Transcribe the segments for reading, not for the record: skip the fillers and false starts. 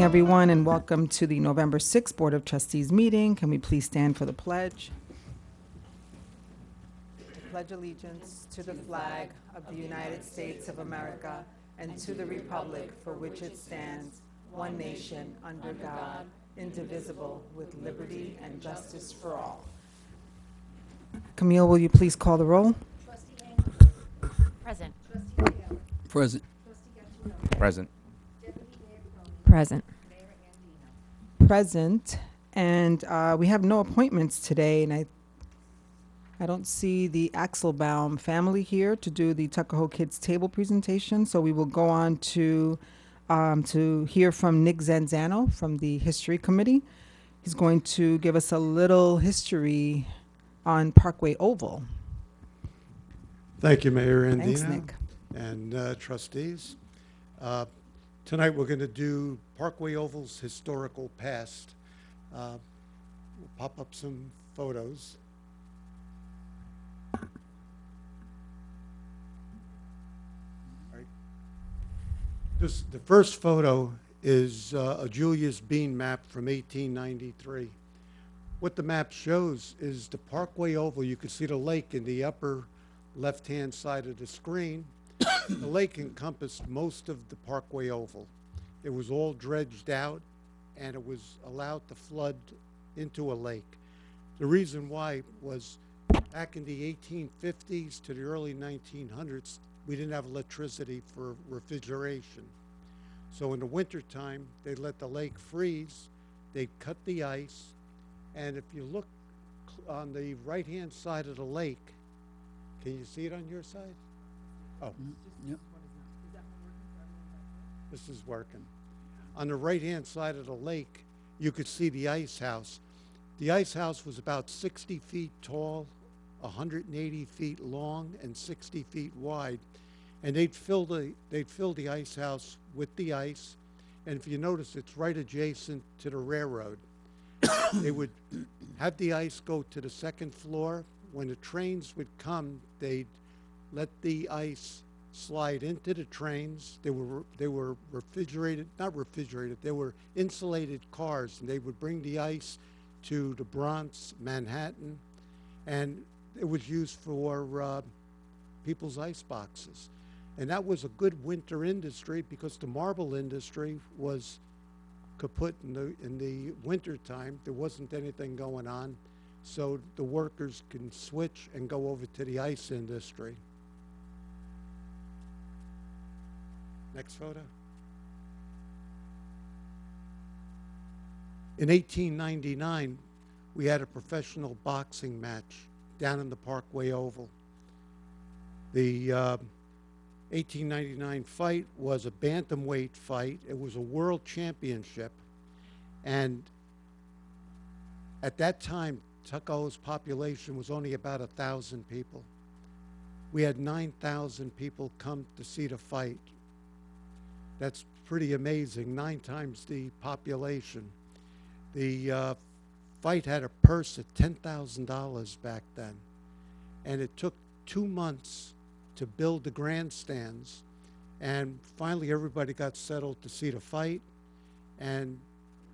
everyone, and welcome to the November 6th Board of Trustees meeting. Can we please stand for the pledge? I pledge allegiance to the flag of the United States of America and to the republic for which it stands, one nation, under God, indivisible, with liberty and justice for all. Camille, will you please call the roll? Present. Present. Present. Present. Present, and we have no appointments today, and I don't see the Axelbaum family here to do the Tuckahoe Kids Table presentation, so we will go on to hear from Nick Zanzano from the History Committee. He's going to give us a little history on Parkway Oval. Thank you, Mayor Andino. Thanks, Nick. And trustees. Tonight we're going to do Parkway Oval's historical past. We'll pop up some photos. The first photo is a Julius Bean map from 1893. What the map shows is the Parkway Oval. You can see the lake in the upper left-hand side of the screen. The lake encompassed most of the Parkway Oval. It was all dredged out, and it was allowed to flood into a lake. The reason why was back in the 1850s to the early 1900s, we didn't have electricity for refrigeration. So in the wintertime, they'd let the lake freeze, they'd cut the ice, and if you look on the right-hand side of the lake, can you see it on your side? Oh. Yep. This is working. On the right-hand side of the lake, you could see the ice house. The ice house was about 60 feet tall, 180 feet long, and 60 feet wide. And they'd fill the ice house with the ice. And if you notice, it's right adjacent to the railroad. They would have the ice go to the second floor. When the trains would come, they'd let the ice slide into the trains. They were refrigerated, not refrigerated, they were insulated cars, and they would bring the ice to the Bronx, Manhattan, and it was used for people's ice boxes. And that was a good winter industry because the marble industry was kaput in the winter time. There wasn't anything going on, so the workers can switch and go over to the ice industry. Next photo. In 1899, we had a professional boxing match down in the Parkway Oval. The 1899 fight was a bantamweight fight. It was a world championship. And at that time, Tuckahoe's population was only about 1,000 people. We had 9,000 people come to see the fight. That's pretty amazing, 9 times the population. The fight had a purse of $10,000 back then, and it took 2 months to build the grandstands, and finally everybody got settled to see the fight. And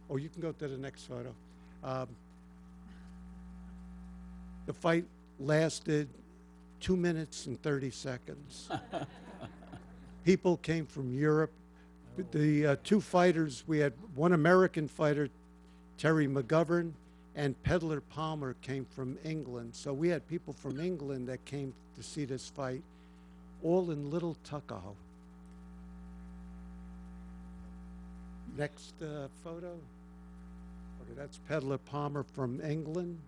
oh, you can go to the next photo. The fight lasted 2 minutes and 30 seconds. People came from Europe. The two fighters, we had one American fighter, Terry McGovern, and Peddler Palmer came from England. So we had people from England that came to see this fight, all in Little Tuckahoe. Next photo. Okay, that's Peddler Palmer from England.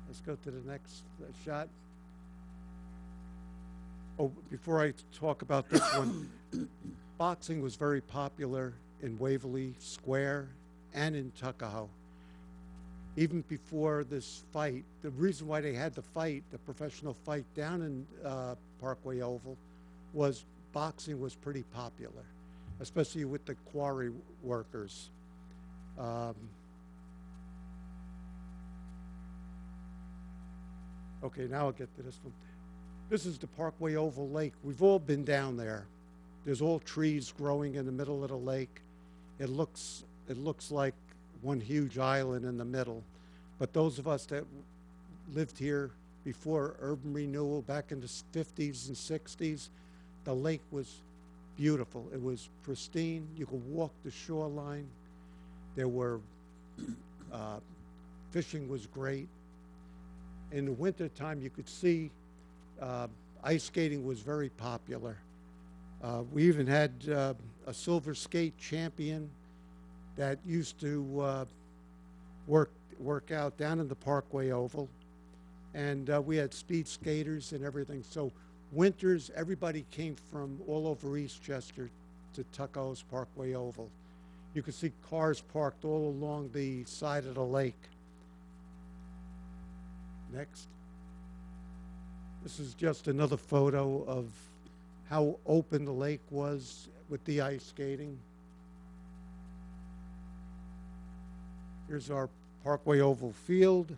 Let's go to the next shot. Oh, before I talk about this one, boxing was very popular in Waverly Square and in Tuckahoe. Even before this fight, the reason why they had the fight, the professional fight down in Parkway Oval, was boxing was pretty popular, especially with the quarry workers. Okay, now I'll get to this one. This is the Parkway Oval Lake. We've all been down there. There's all trees growing in the middle of the lake. it looks like one huge island in the middle. But those of us that lived here before urban renewal back in the 50s and 60s, the lake was beautiful. It was pristine. You could walk the shoreline. There were fishing was great. In the wintertime, you could see ice skating was very popular. We even had a silver skate champion that used to work out down in the Parkway Oval, and we had speed skaters and everything. So winters, everybody came from all over Eastchester to Tuckahoe's Parkway Oval. You could see cars parked all along the side of the lake. Next. This is just another photo of how open the lake was with the ice skating. Here's our Parkway Oval field.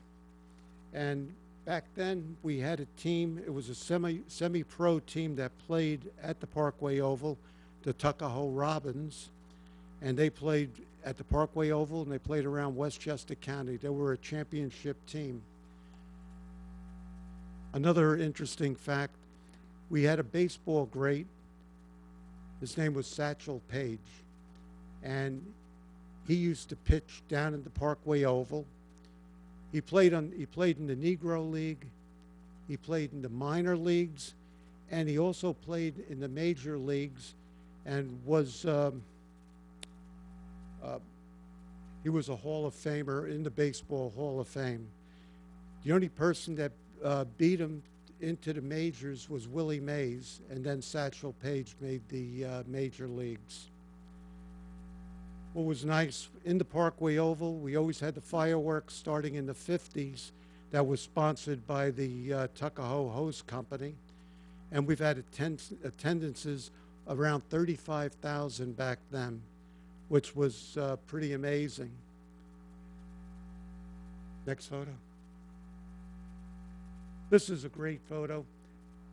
And back then we had a team, it was a semi-pro team that played at the Parkway Oval, the Tuckahoe Robins. And they played at the Parkway Oval and they played around Westchester County. They were a championship team. Another interesting fact, we had a baseball great. His name was Satchel Paige. And he used to pitch down in the Parkway Oval. He played in the Negro League. He played in the minor leagues. And he also played in the major leagues and was he was a Hall of Famer in the Baseball Hall of Fame. The only person that beat him into the majors was Willie Mays, and then Satchel Paige made the major leagues. What was nice, in the Parkway Oval, we always had the fireworks starting in the 50s that was sponsored by the Tuckahoe Hose Company, and we've had attendances around 35,000 back then, which was pretty amazing. Next photo. This is a great photo.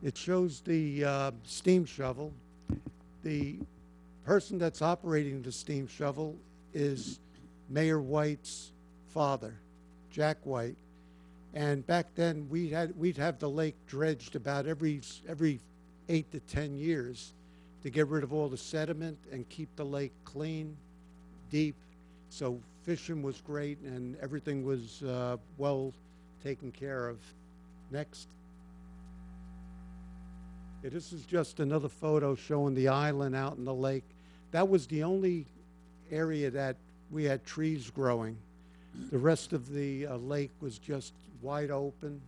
It shows the steam shovel. The person that's operating the steam shovel is Mayor White's father, Jack White. And back then we'd have the lake dredged about every 8 to 10 years to get rid of all the sediment and keep the lake clean, deep. So fishing was great and everything was well taken care of. Next. Yeah, this is just another photo showing the island out in the lake. That was the only area that we had trees growing. The rest of the lake was just wide open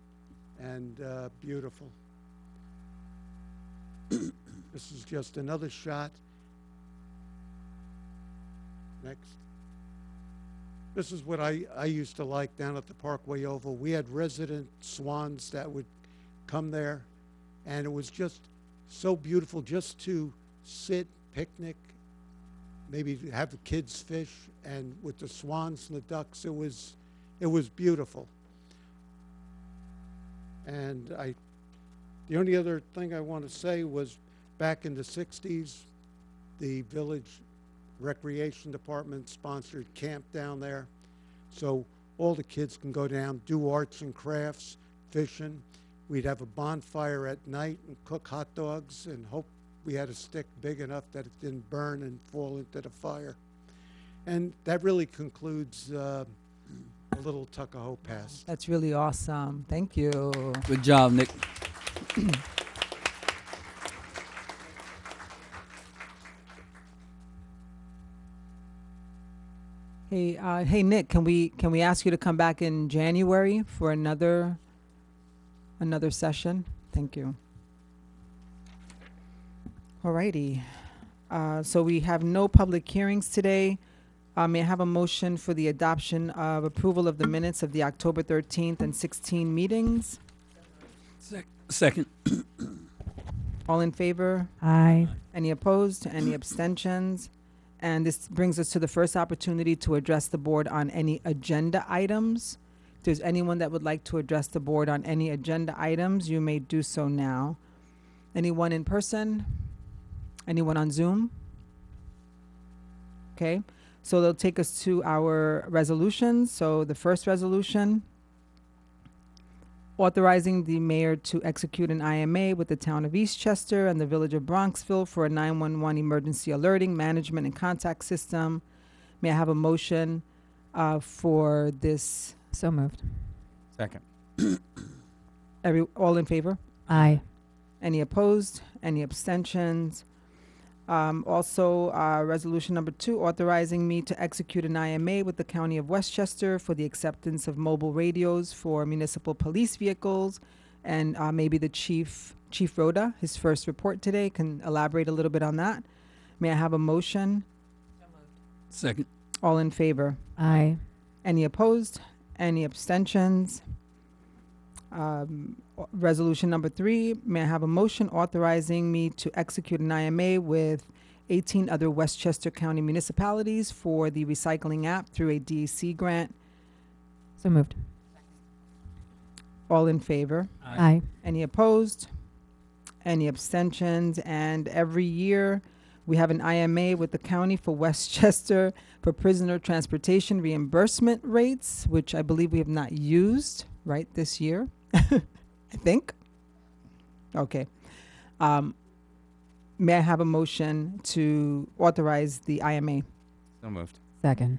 and beautiful. This is just another shot. Next. This is what I used to like down at the Parkway Oval. We had resident swans that would come there, and it was just so beautiful just to sit, picnic, maybe have the kids fish, and with the swans and the ducks, it was beautiful. And the only other thing I want to say was back in the 60s, the village recreation department sponsored camp down there, so all the kids can go down, do arts and crafts, fishing. We'd have a bonfire at night and cook hot dogs and hope we had a stick big enough that it didn't burn and fall into the fire. And that really concludes a little Tuckahoe past. That's really awesome. Thank you. Good job, Nick. Hey, Nick, can we ask you to come back in January for another session? Thank you. Alrighty. So we have no public hearings today. May I have a motion for the adoption of approval of the minutes of the October 13th and 16 meetings? Second. All in favor? Aye. Any opposed? Any abstentions? And this brings us to the first opportunity to address the board on any agenda items. If there's anyone that would like to address the board on any agenda items, you may do so now. Anyone in person? Anyone on Zoom? Okay. So they'll take us to our resolutions. So the first resolution, authorizing the mayor to execute an IMA with the town of Eastchester and the village of Bronxville for a 911 emergency alerting, management, and contact system. May I have a motion for this? So moved. Second. All in favor? Aye. Any opposed? Any abstentions? Also, resolution number 2, authorizing me to execute an IMA with the County of Westchester for the acceptance of mobile radios for municipal police vehicles. And maybe the Chief Rhoda, his first report today, can elaborate a little bit on that. May I have a motion? Second. All in favor? Aye. Any opposed? Any abstentions? Resolution number 3, may I have a motion authorizing me to execute an IMA with 18 other Westchester County municipalities for the recycling app through a DEC grant. So moved. All in favor? Aye. Any opposed? Any abstentions? And every year, we have an IMA with the county for Westchester for prisoner transportation reimbursement rates, which I believe we have not used, right, this year, I think. Okay. May I have a motion to authorize the IMA? So moved. Second.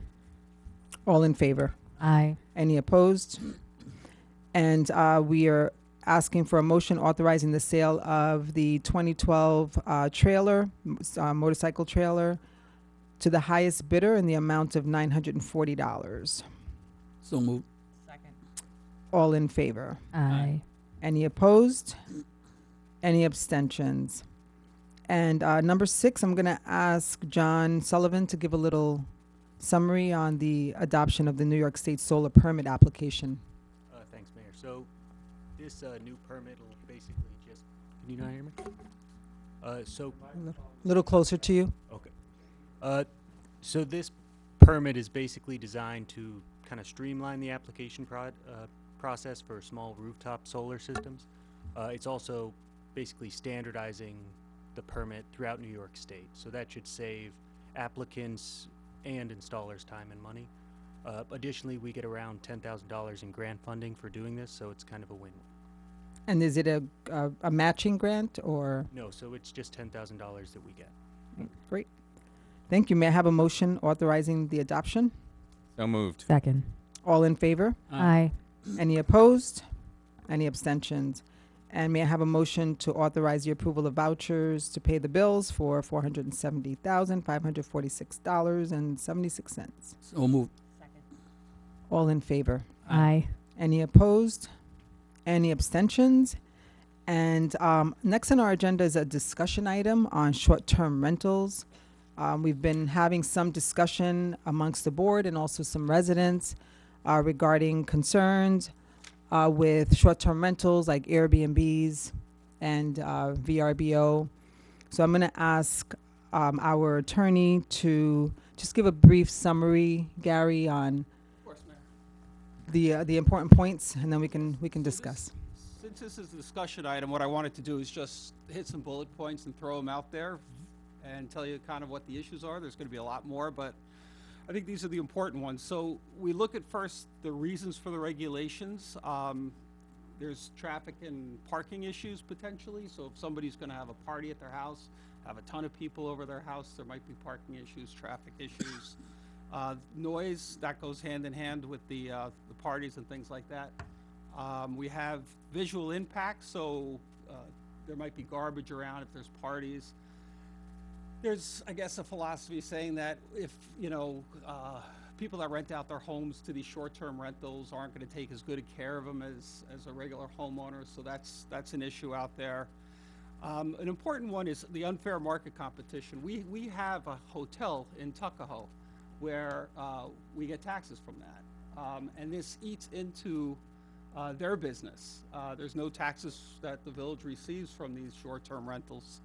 All in favor? Aye. Any opposed? And we are asking for a motion authorizing the sale of the 2012 motorcycle trailer to the highest bidder in the amount of $940. So moved. All in favor? Aye. Any opposed? Any abstentions? And number 6, I'm going to ask John Sullivan to give a little summary on the adoption of the New York State solar permit application. Thanks, Mayor. So this new permit will basically just, can you not hear me? A little closer to you. Okay. So this permit is basically designed to kind of streamline the application process for small rooftop solar systems. It's also basically standardizing the permit throughout New York State. So that should save applicants and installers time and money. Additionally, we get around $10,000 in grant funding for doing this, so it's kind of a win-win. And is it a matching grant or? No, so it's just $10,000 that we get. Great. Thank you. May I have a motion authorizing the adoption? So moved. Second. All in favor? Aye. Any opposed? Any abstentions? And may I have a motion to authorize the approval of vouchers to pay the bills for $470,546.76? So moved. All in favor? Aye. Any opposed? Any abstentions? And next on our agenda is a discussion item on short-term rentals. We've been having some discussion amongst the board and also some residents regarding concerns with short-term rentals like Airbnbs and VRBO. So I'm going to ask our attorney to just give a brief summary, Gary, on the important points, and then we can discuss. Since this is a discussion item, what I wanted to do is just hit some bullet points and throw them out there and tell you kind of what the issues are. There's going to be a lot more, but I think these are the important ones. So we look at first the reasons for the regulations. There's traffic and parking issues potentially. So if somebody's going to have a party at their house, have a ton of people over their house, there might be parking issues, traffic issues. Noise, that goes hand in hand with the parties and things like that. We have visual impact, so there might be garbage around if there's parties. There's, I guess, a philosophy saying that if, people that rent out their homes to these short-term rentals aren't going to take as good a care of them as a regular homeowner, so that's an issue out there. An important one is the unfair market competition. We have a hotel in Tuckahoe where we get taxes from that, and this eats into their business. There's no taxes that the village receives from these short-term rentals,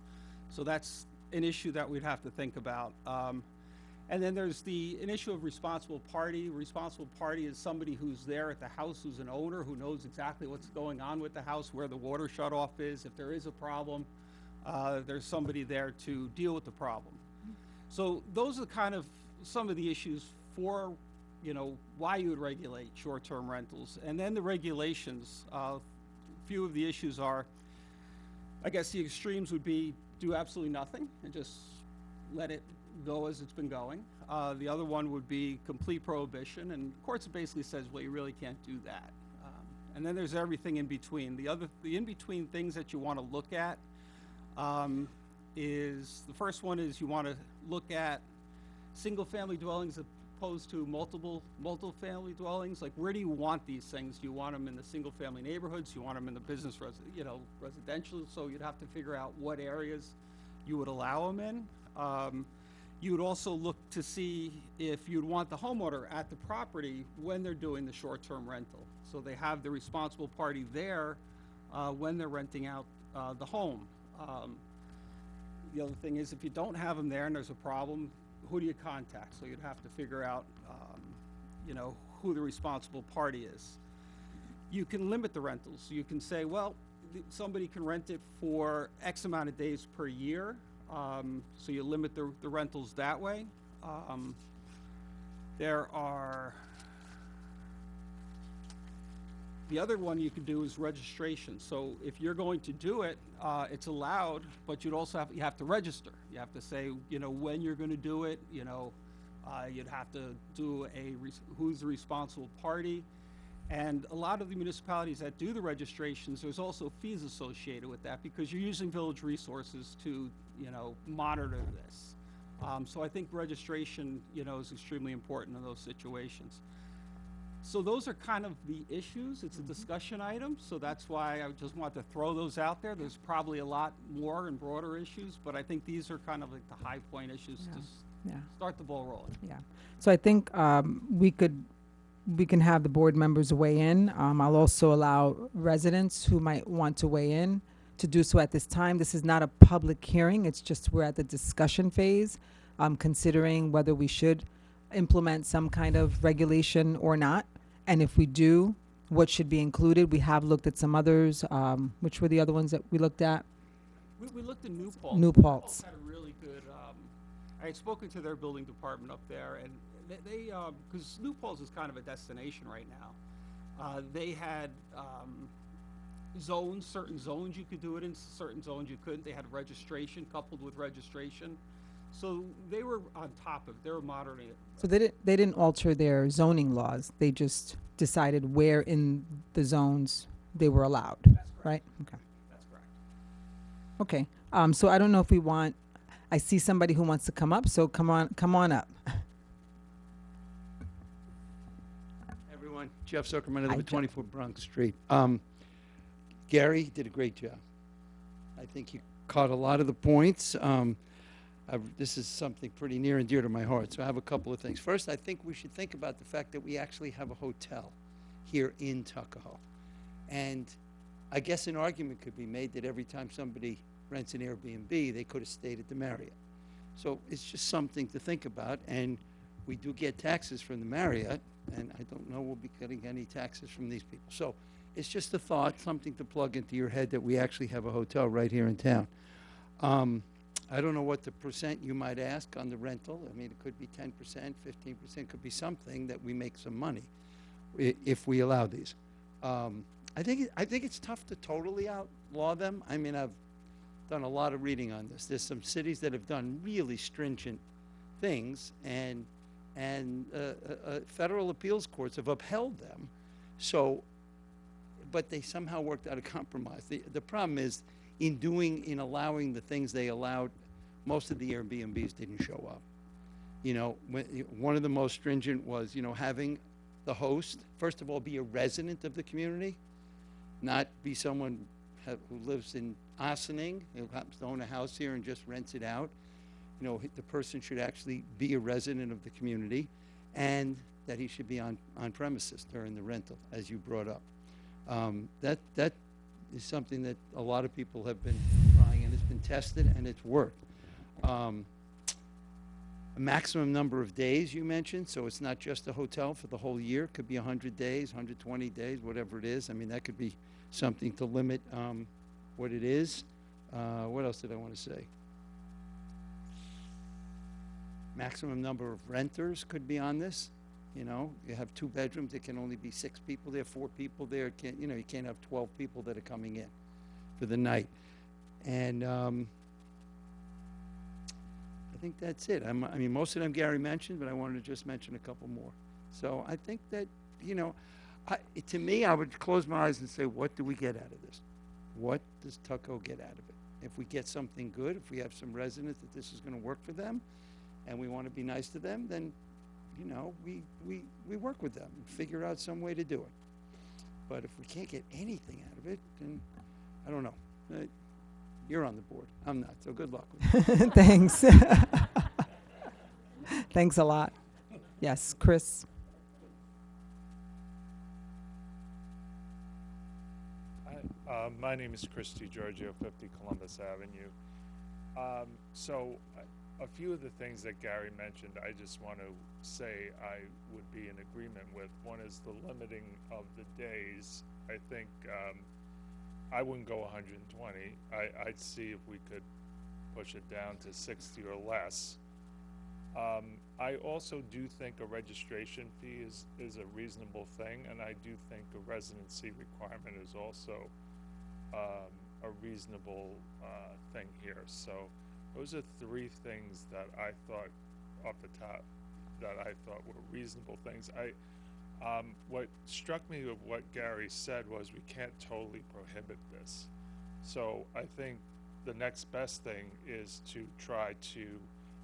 so that's an issue that we'd have to think about. And then there's an issue of responsible party. Responsible party is somebody who's there at the house, who's an owner, who knows exactly what's going on with the house, where the water shutoff is. If there is a problem, there's somebody there to deal with the problem. So those are kind of some of the issues for, why you would regulate short-term rentals. And then the regulations, few of the issues are, I guess the extremes would be do absolutely nothing and just let it go as it's been going. The other one would be complete prohibition, and courts basically says, well, you really can't do that. And then there's everything in between. The in-between things that you want to look at is, the first one is you want to look at single-family dwellings opposed to multiple family dwellings. Like, where do you want these things? Do you want them in the single-family neighborhoods? Do you want them in the business residential? So you'd have to figure out what areas you would allow them in. You would also look to see if you'd want the homeowner at the property when they're doing the short-term rental. So they have the responsible party there when they're renting out the home. The other thing is, if you don't have them there and there's a problem, who do you contact? So you'd have to figure out, who the responsible party is. You can limit the rentals. You can say, well, somebody can rent it for X amount of days per year. So you limit the rentals that way. The other one you could do is registration. So if you're going to do it, it's allowed, but you have to register. You have to say, when you're going to do it. You'd have to do who's the responsible party. And a lot of the municipalities that do the registrations, there's also fees associated with that because you're using village resources to, monitor this. So I think registration, is extremely important in those situations. So those are kind of the issues. It's a discussion item, so that's why I just want to throw those out there. There's probably a lot more and broader issues, but I think these are kind of like the high point issues to start the ball rolling. Yeah. So I think we can have the board members weigh in. I'll also allow residents who might want to weigh in to do so at this time. This is not a public hearing. It's just we're at the discussion phase, considering whether we should implement some kind of regulation or not. And if we do, what should be included? We have looked at some others. Which were the other ones that we looked at? We looked at New Paltz. New Paltz. Had a really good, I had spoken to their building department up there, and they because New Paltz is kind of a destination right now. They had certain zones you could do it in, certain zones you couldn't. They had registration coupled with registration. So they were on top of it. They were monitoring it. So they didn't alter their zoning laws. They just decided where in the zones they were allowed, right? Okay. That's correct. Okay. So I don't know if we want. I see somebody who wants to come up. So come on up. Everyone, Jeff Zuckerman, I Hi, live at Jeff. 24 Bronx Street. Gary did a great job. I think you caught a lot of the points. This is something pretty near and dear to my heart, so I have a couple of things. First, I think we should think about the fact that we actually have a hotel here in Tuckahoe. And I guess an argument could be made that every time somebody rents an Airbnb, they could have stayed at the Marriott. So it's just something to think about, and we do get taxes from the Marriott, and I don't know we'll be getting any taxes from these people. So it's just a thought, something to plug into your head that we actually have a hotel right here in town. I don't know what the percent you might ask on the rental. I mean, it could be 10%, 15%, could be something that we make some money if we allow these. I think it's tough to totally outlaw them. I mean, I've done a lot of reading on this. There's some cities that have done really stringent things, and federal appeals courts have upheld them. So, but they somehow worked out a compromise. The problem is, in allowing the things they allowed, most of the Airbnbs didn't show up. One of the most stringent was, having the host, first of all, be a resident of the community, not be someone who lives in Ossining, who happens to own a house here and just rents it out. The person should actually be a resident of the community, and that he should be on premises during the rental, as you brought up. That is something that a lot of people have been trying, and it's been tested, and it's worked. A maximum number of days you mentioned, so it's not just a hotel for the whole year. It could be 100 days, 120 days, whatever it is. I mean, that could be something to limit what it is. What else did I want to say? maximum number of renters could be on this. You know, you have 2 bedrooms, there can only be 6 people there, 4 people there. Can't, you know, you can't have 12 people that are coming in for the night. And I think that's it. I mean, most of them Gary mentioned, but I wanted to just mention a couple more. So I think that, you know, to me, I would close my eyes and say, what do we get out of this? What does Tuckahoe get out of it? If we get something good, if we have some residents that this is going to work for them, and we want to be nice to them, then, you know, we work with them and figure out some way to do it. But if we can't get anything out of it, then I don't know. You're on the board. I'm not, so good luck with it. Thanks. Thanks a lot. Yes, Chris. My name is Christy Giorgio, 50 Columbus Avenue. So a few of the things that Gary mentioned, I just want to say I would be in agreement with. One is the limiting of the days. I think I wouldn't go 120. I'd see if we could push it down to 60 or less. I also do think a registration fee is a reasonable thing, and I do think a residency requirement is also a reasonable thing here. So those are 3 things that I thought off the top that I thought were reasonable things. What struck me of what Gary said was we can't totally prohibit this. So I think the next best thing is to try to,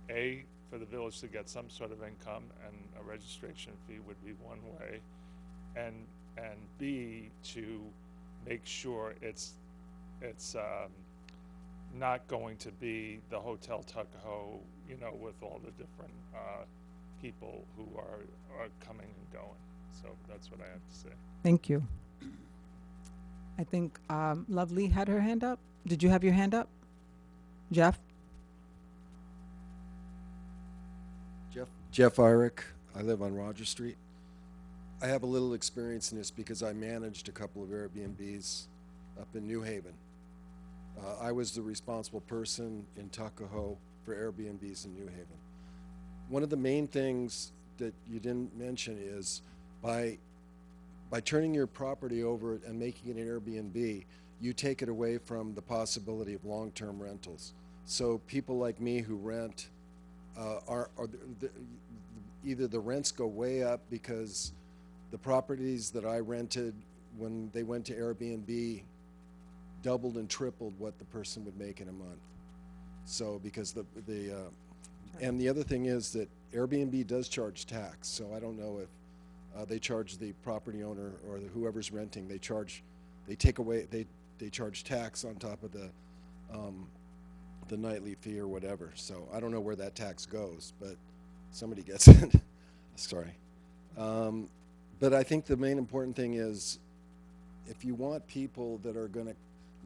A, for the village to get some sort of income, and a registration fee would be one way, and B, to make sure it's not going to be the Hotel Tuckahoe, you know, with all the different people who are coming and going. So that's what I have to say. Thank you. I think Lovely had her hand up. Did you have your hand up? Jeff? Jeff Irick. I live on Roger Street. I have a little experience in this because I managed a couple of Airbnbs up in New Haven. I was the responsible person in Tuckahoe for Airbnbs in New Haven. One of the main things that you didn't mention is by turning your property over and making it an Airbnb, you take it away from the possibility of long-term rentals. So people like me who rent either the rents go way up because the properties that I rented when they went to Airbnb doubled and tripled what the person would make in a month. So because and the other thing is that Airbnb does charge tax. So I don't know if they charge the property owner or whoever's renting. They charge tax on top of the nightly fee or whatever. So I don't know where that tax goes, but somebody gets it. Sorry. But I think the main important thing is if you want people that are going to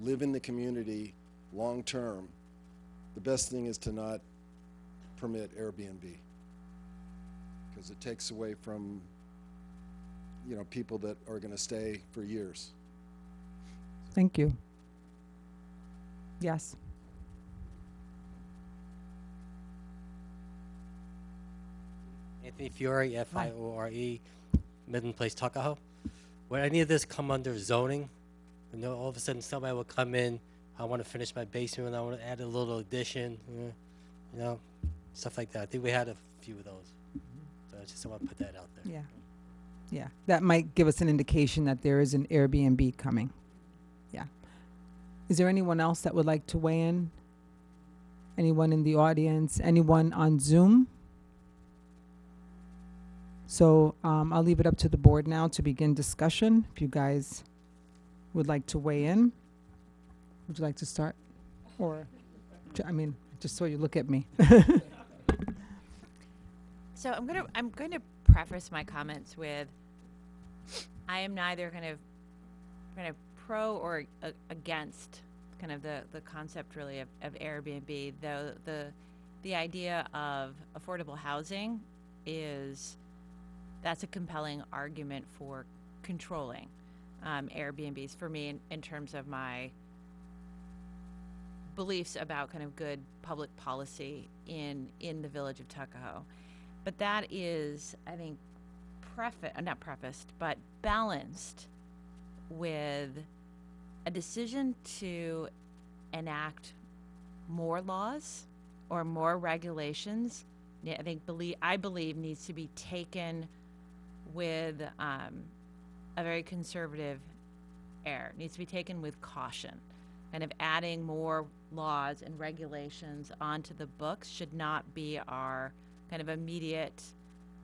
live in the community long term, the best thing is to not permit Airbnb because it takes away from, you know, people that are going to stay for years. Thank you. Yes. Anthony Fiore, Fiore, Midland Place, Tuckahoe. Would any of this come under zoning? You know, all of a sudden somebody will come in, I want to finish my basement and I want to add a little addition, you know, stuff like that. I think we had a few of those. So I just want to put that out there. Yeah. Yeah. That might give us an indication that there is an Airbnb coming. Yeah. Is there anyone else that would like to weigh in? Anyone in the audience? Anyone on Zoom? So I'll leave it up to the board now to begin discussion. If you guys would like to weigh in, would you like to start? Or, I mean, just so you look at me. So I'm going to preface my comments with I am neither kind of pro or against kind of the concept really of Airbnb, though the idea of affordable housing that's a compelling argument for controlling Airbnbs for me in terms of my beliefs about kind of good public policy in the village of Tuckahoe. But that is, I think, not prefaced, but balanced with a decision to enact more laws or more regulations. I believe needs to be taken with a very conservative air. Needs to be taken with caution. Kind of adding more laws and regulations onto the books should not be our kind of immediate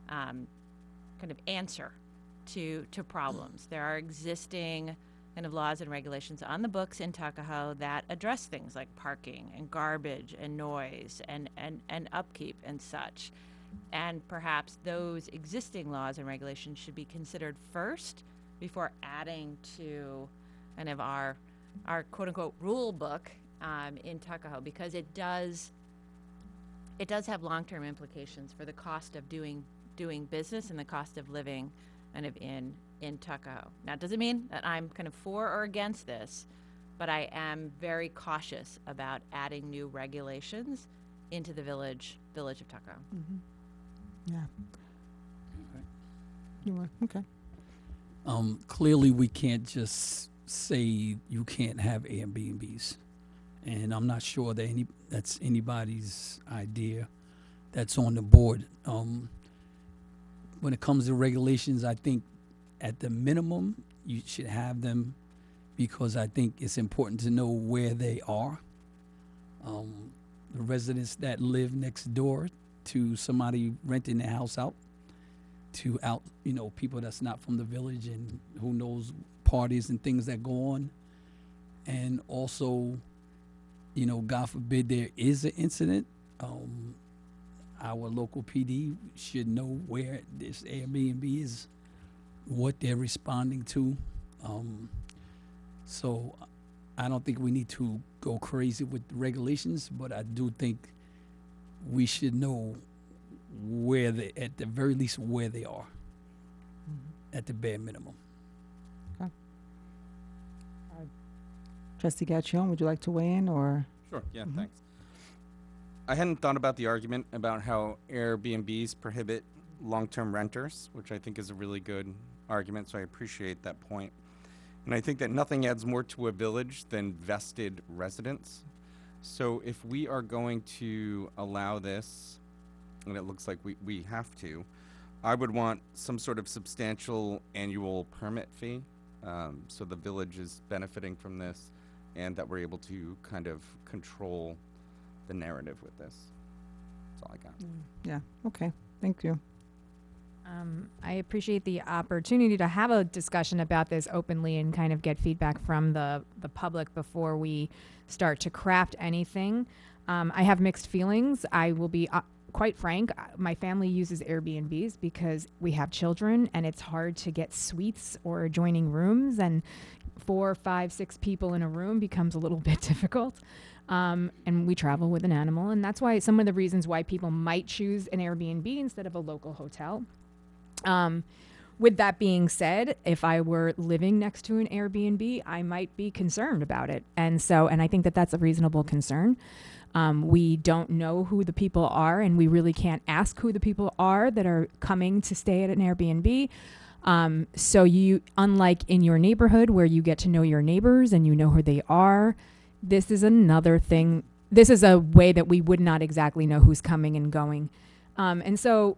kind of answer to problems. There are existing kind of laws and regulations on the books in Tuckahoe that address things like parking and garbage and noise and upkeep and such. And perhaps those existing laws and regulations should be considered first before adding to kind of our quote unquote rule book in Tuckahoe, because it does have long-term implications for the cost of doing business and the cost of living kind of in Tuckahoe. Now, it doesn't mean that I'm kind of for or against this, but I am very cautious about adding new regulations into the village of Tuckahoe. Yeah. You were, okay. Clearly, we can't just say you can't have Airbnbs, and I'm not sure that that's anybody's idea that's on the board. When it comes to regulations, I think at the minimum you should have them, because I think it's important to know where they are. The residents that live next door to somebody renting their house out, people that's not from the village and who knows parties and things that go on. And also, God forbid there is an incident, our local PD should know where this Airbnb is, what they're responding to. So I don't think we need to go crazy with the regulations, but I do think we should know at the very least, where they are, at the bare minimum. Trustee Gaccione, would you like to weigh in, or? Sure, yeah, thanks. I hadn't thought about the argument about how Airbnbs prohibit long-term renters, which I think is a really good argument, so I appreciate that point. And I think that nothing adds more to a village than vested residents. So if we are going to allow this, and it looks like we have to, I would want some sort of substantial annual permit fee, so the village is benefiting from this, and that we're able to kind of control the narrative with this. That's all I got. Yeah, okay, thank you. I appreciate the opportunity to have a discussion about this openly and kind of get feedback from the public before we start to craft anything. I have mixed feelings. I will be quite frank. My family uses Airbnbs because we have children and it's hard to get suites or adjoining rooms, and 4, 5, 6 people in a room becomes a little bit difficult. And we travel with an animal, and that's why some of the reasons why people might choose an Airbnb instead of a local hotel. With that being said, if I were living next to an Airbnb, I might be concerned about it. And I think that that's a reasonable concern. We don't know who the people are, and we really can't ask who the people are that are coming to stay at an Airbnb. So unlike in your neighborhood where you get to know your neighbors and you know who they are, this is another thing. This is a way that we would not exactly know who's coming and going. And so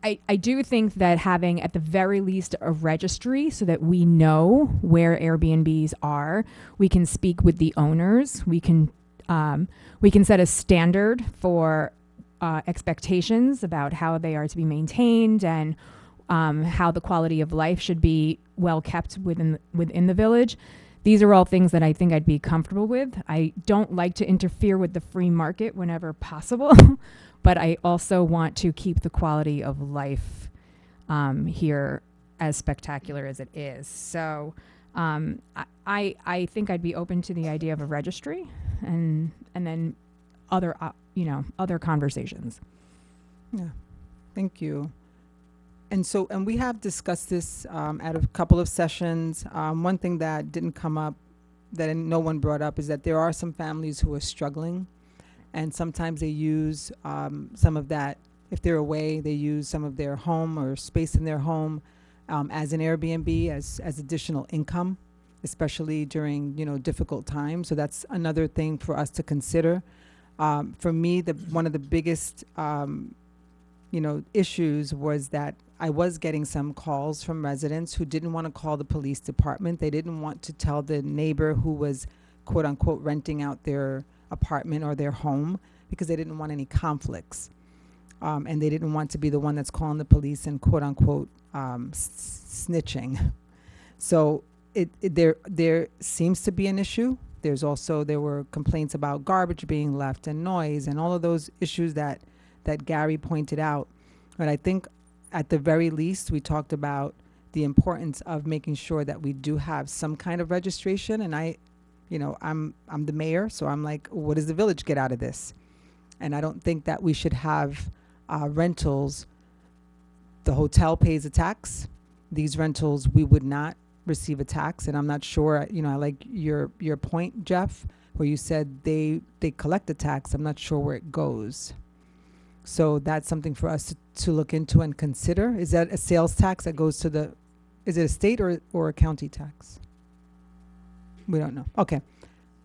I do think that having at the very least a registry so that we know where Airbnbs are, we can speak with the owners, we can set a standard for expectations about how they are to be maintained, and how the quality of life should be well kept within the village. These are all things that I think I'd be comfortable with. I don't like to interfere with the free market whenever possible, but I also want to keep the quality of life here as spectacular as it is. So I think I'd be open to the idea of a registry, and then other conversations. Yeah, thank you. And we have discussed this at a couple of sessions. One thing that didn't come up that no one brought up is that there are some families who are struggling, and sometimes they use some of that. If they're away, they use some of their home or space in their home as an Airbnb as additional income, especially during difficult times. So that's another thing for us to consider. For me, one of the biggest issues was that I was getting some calls from residents who didn't want to call the police department. They didn't want to tell the neighbor who was quote unquote renting out their apartment or their home because they didn't want any conflicts. And they didn't want to be the one that's calling the police and quote unquote snitching. So there seems to be an issue. There were complaints about garbage being left and noise and all of those issues that Gary pointed out. But I think at the very least, we talked about the importance of making sure that we do have some kind of registration. And I'm the mayor, so I'm like, what does the village get out of this? And I don't think that we should have rentals. The hotel pays a tax. These rentals, we would not receive a tax. And I'm not sure, I like your point, Jeff, where you said they collect a tax. I'm not sure where it goes. So that's something for us to look into and consider. Is that a sales tax that goes to is it a state or a county tax? We don't know. Okay.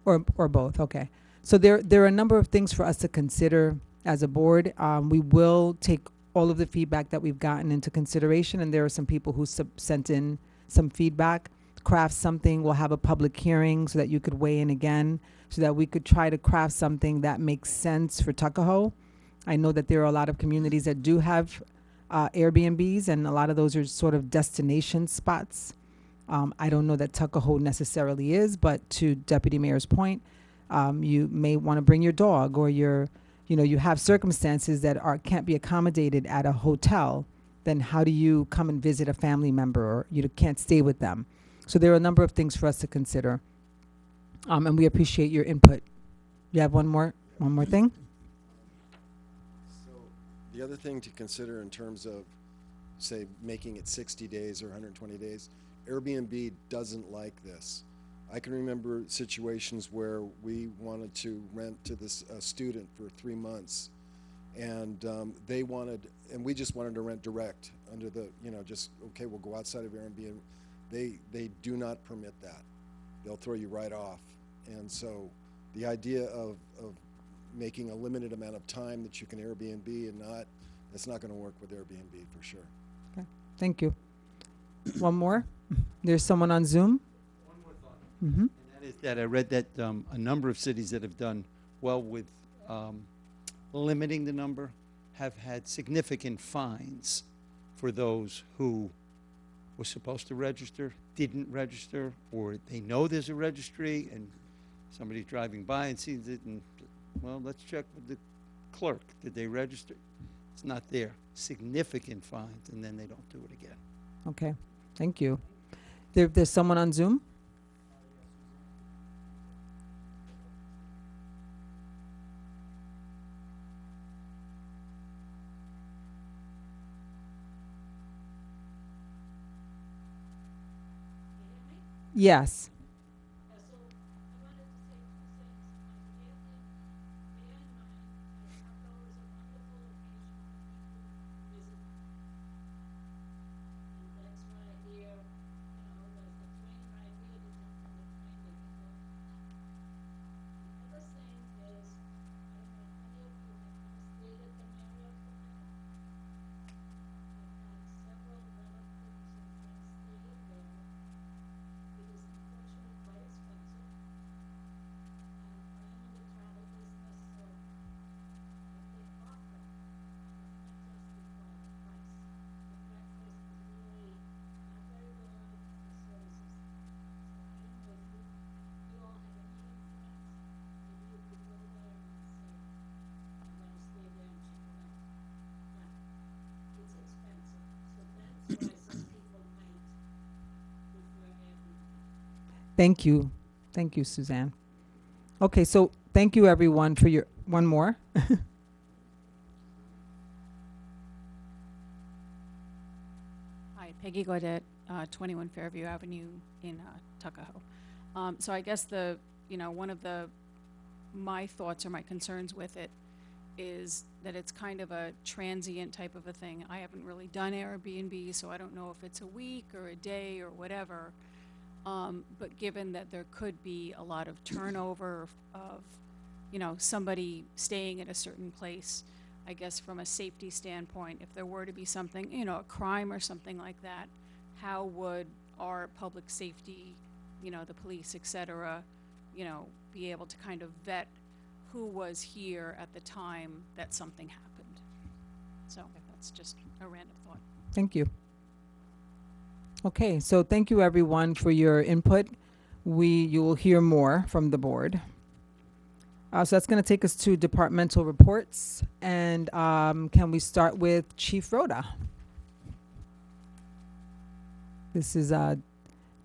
Or both. Okay. So there are a number of things for us to consider as a board. We will take all of the feedback that we've gotten into consideration, and there are some people who sent in some feedback. Craft something. We'll have a public hearing so that you could weigh in again, so that we could try to craft something that makes sense for Tuckahoe. I know that there are a lot of communities that do have Airbnbs, and a lot of those are sort of destination spots. I don't know that Tuckahoe necessarily is, but to Deputy Mayor's point, you may want to bring your dog, or you have circumstances that can't be accommodated at a hotel. Then how do you come and visit a family member, or you can't stay with them? So there are a number of things for us to consider, and we appreciate your input. You have one more thing? So the other thing to consider in terms of, say, making it 60 days or 120 days, Airbnb doesn't like this. I can remember situations where we wanted to rent to this student for 3 months, and we just wanted to rent direct under the, just, okay, we'll go outside of Airbnb. They do not permit that. They'll throw you right off. And so the idea of making a limited amount of time that you can Airbnb that's not going to work with Airbnb for sure. Okay. Thank you. One more? There's someone on Zoom? One more thought. Mm-hmm. And that is that I read that a number of cities that have done well with limiting the number have had significant fines for those who were supposed to register, didn't register, or they know there's a registry and somebody's driving by and sees it and, well, let's check with the clerk. Did they register? It's not there. Significant fines, and then they don't do it again. Okay. Thank you. There's someone on Zoom? Yes. Thank you. Thank you, Suzanne. Okay, so thank you, everyone, for your... One more. Hi, Peggy Gaudet, 21 Fairview Avenue in Tuckahoe. So I guess one of my thoughts or my concerns with it is that it's kind of a transient type of a thing. I haven't really done Airbnb, so I don't know if it's a week or a day or whatever. But given that there could be a lot of turnover of, somebody staying at a certain place, I guess from a safety standpoint, if there were to be something, a crime or something like that, how would our public safety, the police, et cetera, be able to kind of vet who was here at the time that something happened? So that's just a random thought. Thank you. Okay, so thank you everyone for your input. You will hear more from the board. So that's going to take us to departmental reports. And can we start with Chief Rhoda? This is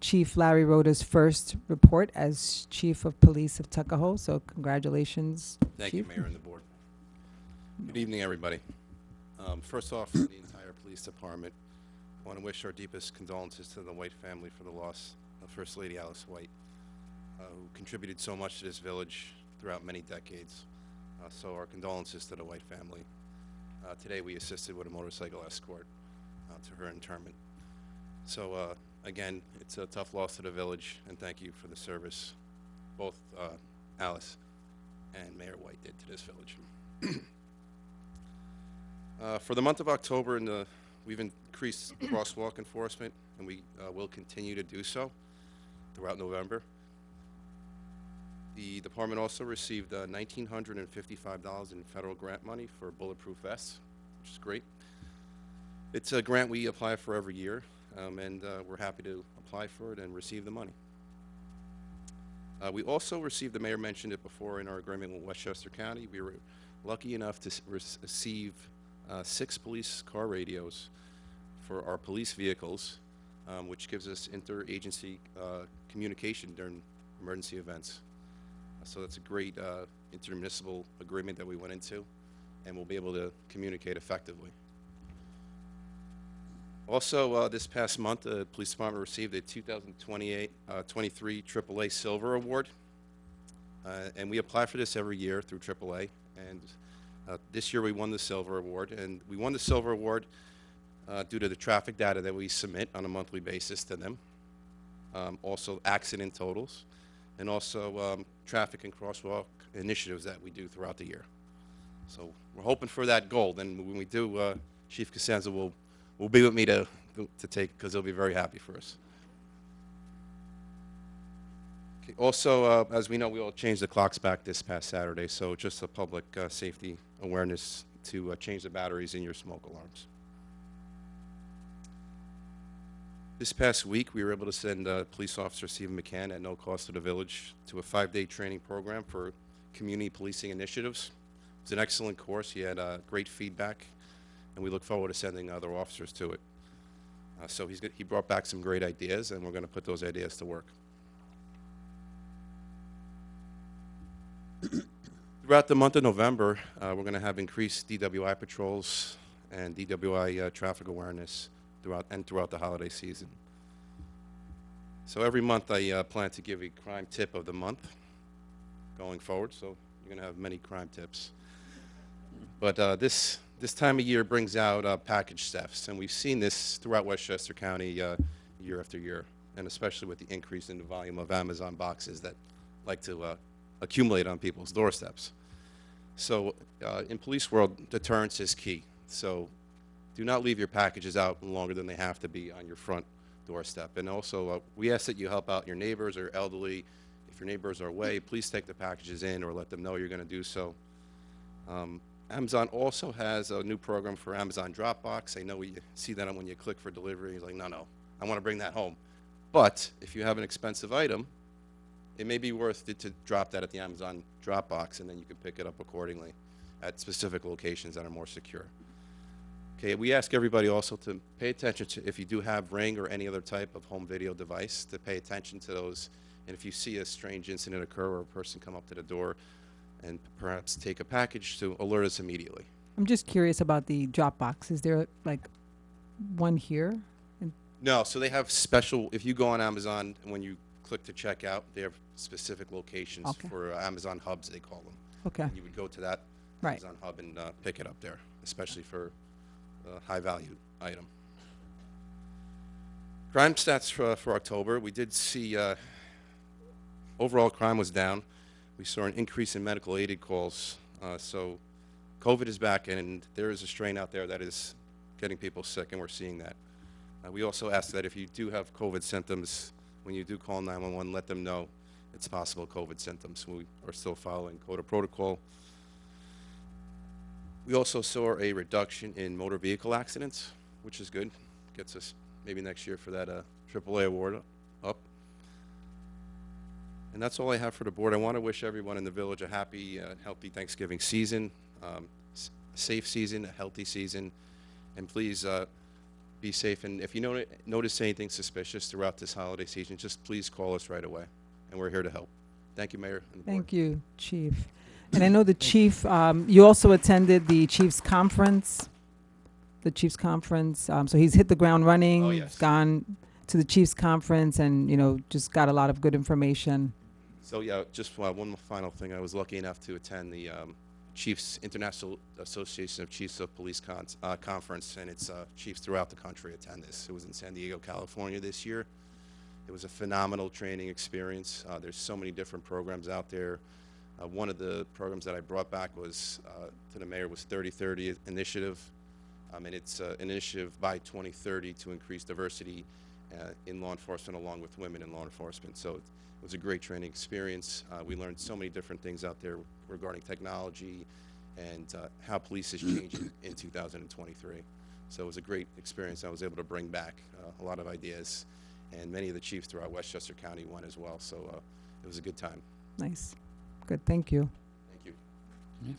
Chief Larry Rhoda's first report as Chief of Police of Tuckahoe. So congratulations, Thank Chief. you, Mayor and the board. Good evening, everybody. First off, for the entire police department, I want to wish our deepest condolences to the White family for the loss of First Lady Alice White, who contributed so much to this village throughout many decades. So our condolences to the White family. Today we assisted with a motorcycle escort to her interment. So again, it's a tough loss to the village, and thank you for the service both Alice and Mayor White did to this village. For the month of October, we've increased crosswalk enforcement, and we will continue to do so throughout November. The department also received $1,955 in federal grant money for bulletproof vests, which is great. It's a grant we apply for every year, and we're happy to apply for it and receive the money. We also received, the mayor mentioned it before, in our agreement with Westchester County, we were lucky enough to receive 6 police car radios for our police vehicles, which gives us interagency communication during emergency events. So that's a great intermunicipal agreement that we went into, and we'll be able to communicate effectively. Also, this past month, the police department received a 2023 AAA Silver Award, and we apply for this every year through AAA. And this year we won the Silver Award, and we won the Silver Award due to the traffic data that we submit on a monthly basis to them, also accident totals, and also traffic and crosswalk initiatives that we do throughout the year. So we're hoping for that gold, and when we do, Chief Costanza will be with me to take, because he'll be very happy for us. Okay. Also, as we know, we all changed the clocks back this past Saturday, so just a public safety awareness to change the batteries in your smoke alarms. This past week, we were able to send police officer Stephen McCann at no cost to the village to a 5-day training program for community policing initiatives. It was an excellent course. He had great feedback, and we look forward to sending other officers to it. So he brought back some great ideas, and we're going to put those ideas to work. Throughout the month of November, we're going to have increased DWI patrols and DWI traffic awareness throughout the holiday season. So every month I plan to give a crime tip of the month going forward, so you're going to have many crime tips. But this time of year brings out package thefts, and we've seen this throughout Westchester County year after year, and especially with the increase in the volume of Amazon boxes that like to accumulate on people's doorsteps. So in police world, deterrence is key. So do not leave your packages out longer than they have to be on your front doorstep. And also, we ask that you help out your neighbors or elderly. If your neighbors are away, please take the packages in or let them know you're going to do so. Amazon also has a new program for Amazon Dropbox. I know you see that when you click for delivery. You're like, no, I want to bring that home. But if you have an expensive item, it may be worth it to drop that at the Amazon Dropbox, and then you can pick it up accordingly at specific locations that are more secure. Okay, we ask everybody also to pay attention to, if you do have Ring or any other type of home video device, to pay attention to those. And if you see a strange incident occur or a person come up to the door and perhaps take a package, to alert us immediately. I'm just curious about the Dropbox. Is there like one here? No, so they have special, if you go on Amazon, when you click to check out. They have specific locations Okay. for Amazon hubs, they call them. Okay. You would go to that Right. Amazon hub and pick it up there, especially for a high-value item. Crime stats for October, we did see overall crime was down. We saw an increase in medical aided calls. So COVID is back, and there is a strain out there that is getting people sick, and we're seeing that. We also ask that if you do have COVID symptoms, when you do call 911, let them know it's possible COVID symptoms. We are still following code of protocol. We also saw a reduction in motor vehicle accidents, which is good. Gets us maybe next year for that AAA award up. And that's all I have for the board. I want to wish everyone in the village a happy, healthy Thanksgiving season, safe season, a healthy season, and please be safe. And if you notice anything suspicious throughout this holiday season, just please call us right away, and we're here to help. Thank you, Mayor and the board. Thank you, Chief. And I know the Chief, you also attended the Chiefs Conference. The Chiefs Conference. So he's hit the ground running. Oh, yes. He's gone to the Chiefs Conference and, just got a lot of good information. So yeah, just one final thing. I was lucky enough to attend the Chiefs International Association of Chiefs of Police conference, and it's chiefs throughout the country attend this. It was in San Diego, California this year. It was a phenomenal training experience. There's so many different programs out there. One of the programs that I brought back was to the mayor was 30/30 initiative, and it's an initiative by 2030 to increase diversity in law enforcement along with women in law enforcement. So it was a great training experience. We learned so many different things out there regarding technology and how police is changing in 2023. So it was a great experience. I was able to bring back a lot of ideas, and many of the chiefs throughout Westchester County won as well. So it was a good time. Nice. Good. Thank you. Thank you.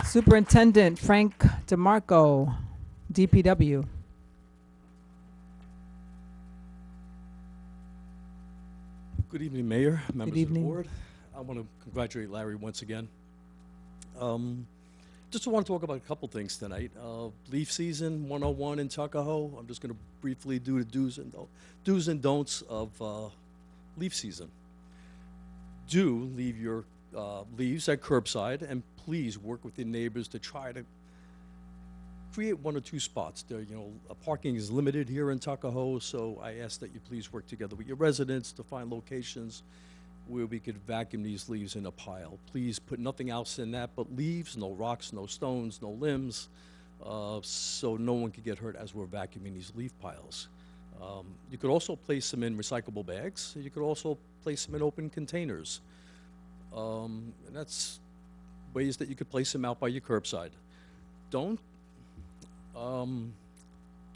Superintendent Frank DeMarco, DPW. Good evening, Mayor, members of evening. the board. I want to congratulate Larry once again. Just want to talk about a couple things tonight. Leaf season 101 in Tuckahoe. I'm just going to briefly do the do's and don'ts of leaf season. Do leave your leaves at curbside, and please work with your neighbors to try to create one or two spots. There, parking is limited here in Tuckahoe, so I ask that you please work together with your residents to find locations where we could vacuum these leaves in a pile. Please put nothing else in that but leaves, no rocks, no stones, no limbs, so no one could get hurt as we're vacuuming these leaf piles. You could also place them in recyclable bags. You could also place them in open containers. And that's ways that you could place them out by your curbside. Do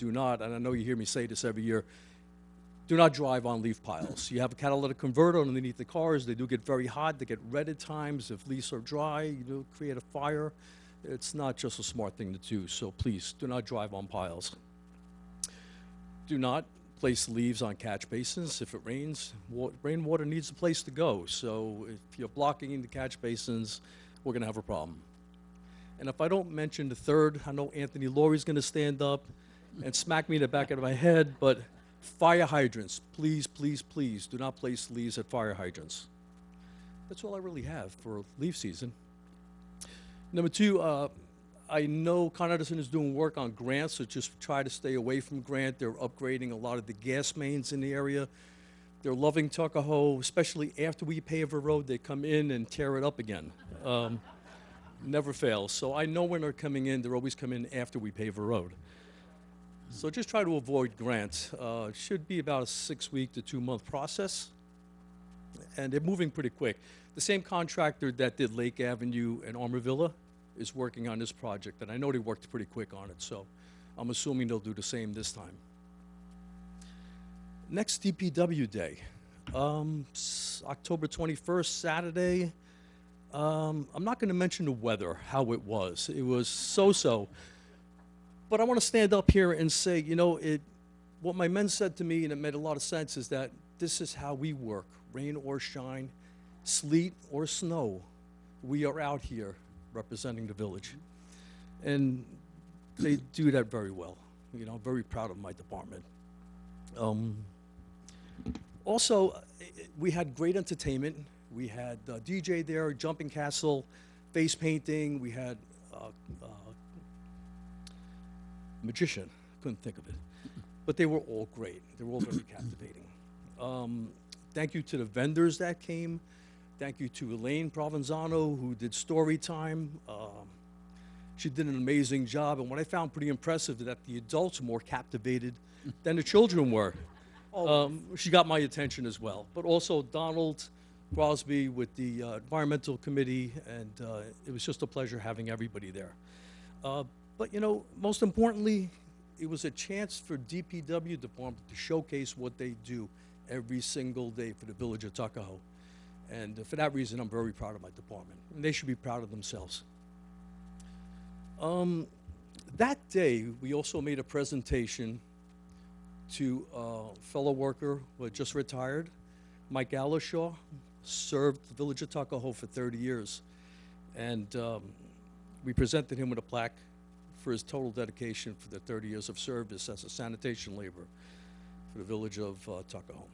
not, and I know you hear me say this every year, do not drive on leaf piles. You have a catalytic converter underneath the cars. They do get very hot. They get red at times. If leaves are dry, you do create a fire. It's not just a smart thing to do, so please do not drive on piles. Do not place leaves on catch basins. If it rains, rainwater needs a place to go. So if you're blocking the catch basins, we're going to have a problem. And if I don't mention the third, I know Anthony Laurie's going to stand up and smack me in the back of my head, but fire hydrants, please, please, please do not place leaves at fire hydrants. That's all I really have for leaf season. Number two, I know Con Edison is doing work on Grant, so just try to stay away from Grant. They're upgrading a lot of the gas mains in the area. They're loving Tuckahoe, especially after we pave a road, they come in and tear it up again. Never fails. So I know when they're coming in, they're always coming in after we pave a road. So just try to avoid Grant. It should be about a 6-week to 2-month process. And they're moving pretty quick. The same contractor that did Lake Avenue and Armour Villa is working on this project, and I know they worked pretty quick on it, so I'm assuming they'll do the same this time. Next DPW Day, October 21st, Saturday. I'm not going to mention the weather, how it was. It was so-so. But I want to stand up here and say, what my men said to me, and it made a lot of sense, is that this is how we work. Rain or shine, sleet or snow, we are out here representing the village. And they do that very well. I'm very proud of my department. Also, we had great entertainment. We had DJ there, jumping castle, face painting. We had magician. Couldn't think of it, but they were all great. They were all very captivating. Thank you to the vendors that came. Thank you to Elaine Provenzano, who did story time. She did an amazing job, and what I found pretty impressive is that the adults were more captivated than the children were. She got my attention as well. But also Donald Crosby with the Environmental Committee, and it was just a pleasure having everybody there. But you know, most importantly, it was a chance for DPW department to showcase what they do every single day for the village of Tuckahoe. And for that reason, I'm very proud of my department. And they should be proud of themselves. That day, we also made a presentation to a fellow worker who had just retired, Mike Allershaw, served the village of Tuckahoe for 30 years. And we presented him with a plaque for his total dedication for the 30 years of service as a sanitation laborer for the village of Tuckahoe.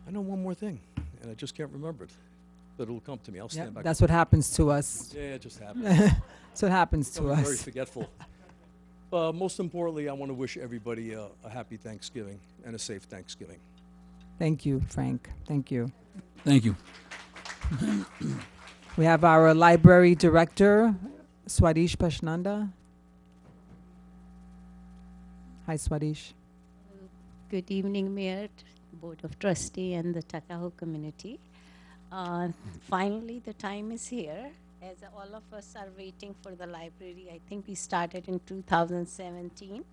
I know one more thing, and I just can't remember it, but it'll come to me. I'll Yeah, stand back. that's what happens to us. Yeah, it just happens. That's what happens to I'm very us. forgetful. Most importantly, I want to wish everybody a happy Thanksgiving and a safe Thanksgiving. Thank you, Frank. Thank you. Thank you. We have our library director, Swadish Pashnanda. Hi, Swadish. Good evening, Mayor, Board of Trustee, and the Tuckahoe community. Finally, the time is here. As all of us are waiting for the library, I think we started in 2017.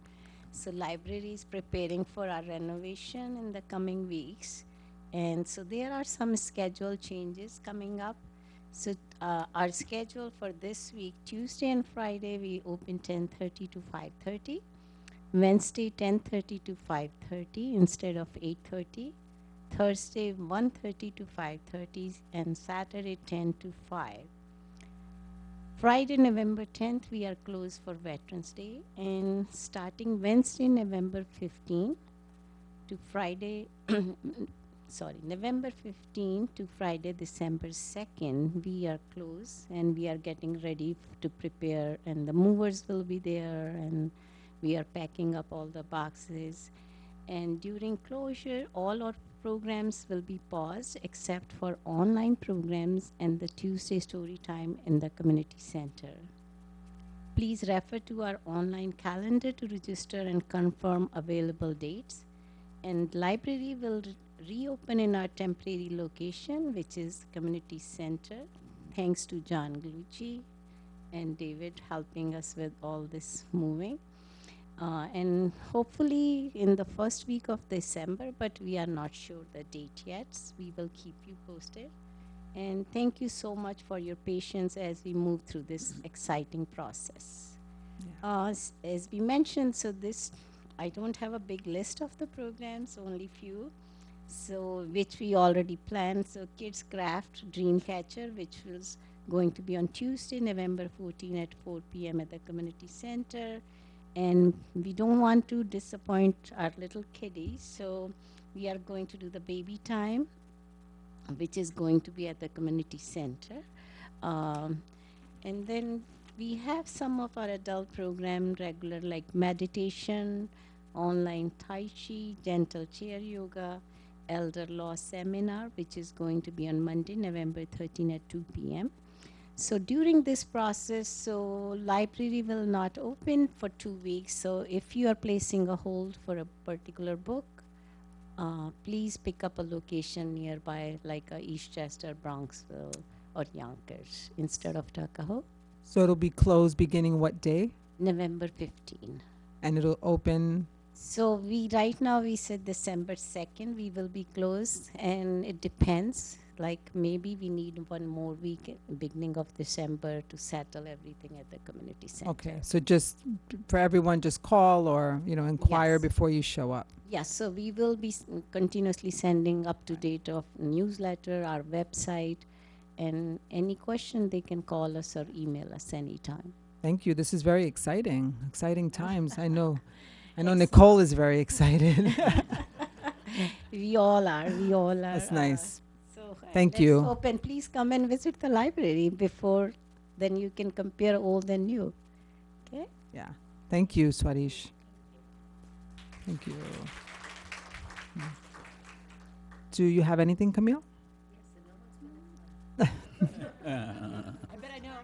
So library is preparing for our renovation in the coming weeks. And so there are some schedule changes coming up. So our schedule for this week, Tuesday and Friday, we open 10:30 to 5:30. Wednesday, 10:30 to 5:30 instead of 8:30. Thursday, 1:30 to 5:30, and Saturday, 10 to 5. Friday, November 10th, we are closed for Veterans Day. And starting Wednesday, November 15th to Friday, November 15th to Friday, December 2nd, we are closed and we are getting ready to prepare, and the movers will be there, and we are packing up all the boxes. And during closure, all our programs will be paused except for online programs and the Tuesday story time in the community center. Please refer to our online calendar to register and confirm available dates. And library will reopen in our temporary location, which is community center, thanks to John Glucci and David helping us with all this moving. And hopefully in the first week of December, but we are not sure the date yet. We will keep you posted. And thank you so much for your patience as we move through this exciting process. As we mentioned, so this, I don't have a big list of the programs, only few, so which we already planned. So Kids Craft Dreamcatcher, which was going to be on Tuesday, November 14 at 4 p.m. at the community center. And we don't want to disappoint our little kiddies, so we are going to do the baby time, which is going to be at the community center. And then we have some of our adult program regular, like meditation, online Tai Chi, gentle chair yoga, elder law seminar, which is going to be on Monday, November 13 at 2 p.m. So during this process, so library will not open for 2 weeks. So if you are placing a hold for a particular book, please pick up a location nearby, like Eastchester, Bronxville, or Yonkers instead of Tuckahoe. So it'll be closed beginning what day? November 15. And it'll open? So right now we said December 2nd we will be closed, and it depends. Like maybe we need one more week, beginning of December, to settle everything at the community center. Okay, so just for everyone, just call or, inquire Yes. before you show up. Yes, so we will be continuously sending up-to-date of newsletter, our website, and any question they can call us or email us anytime. Thank you. This is very exciting times. I know I know Nicole is very excited. We all are. We all are. That's nice. So Thank let's you. hope, and please come and visit the library before. Then you can compare old and new. Okay. Yeah. Thank you, Swadish. Thank you. Do you have anything, Camille? I bet I know.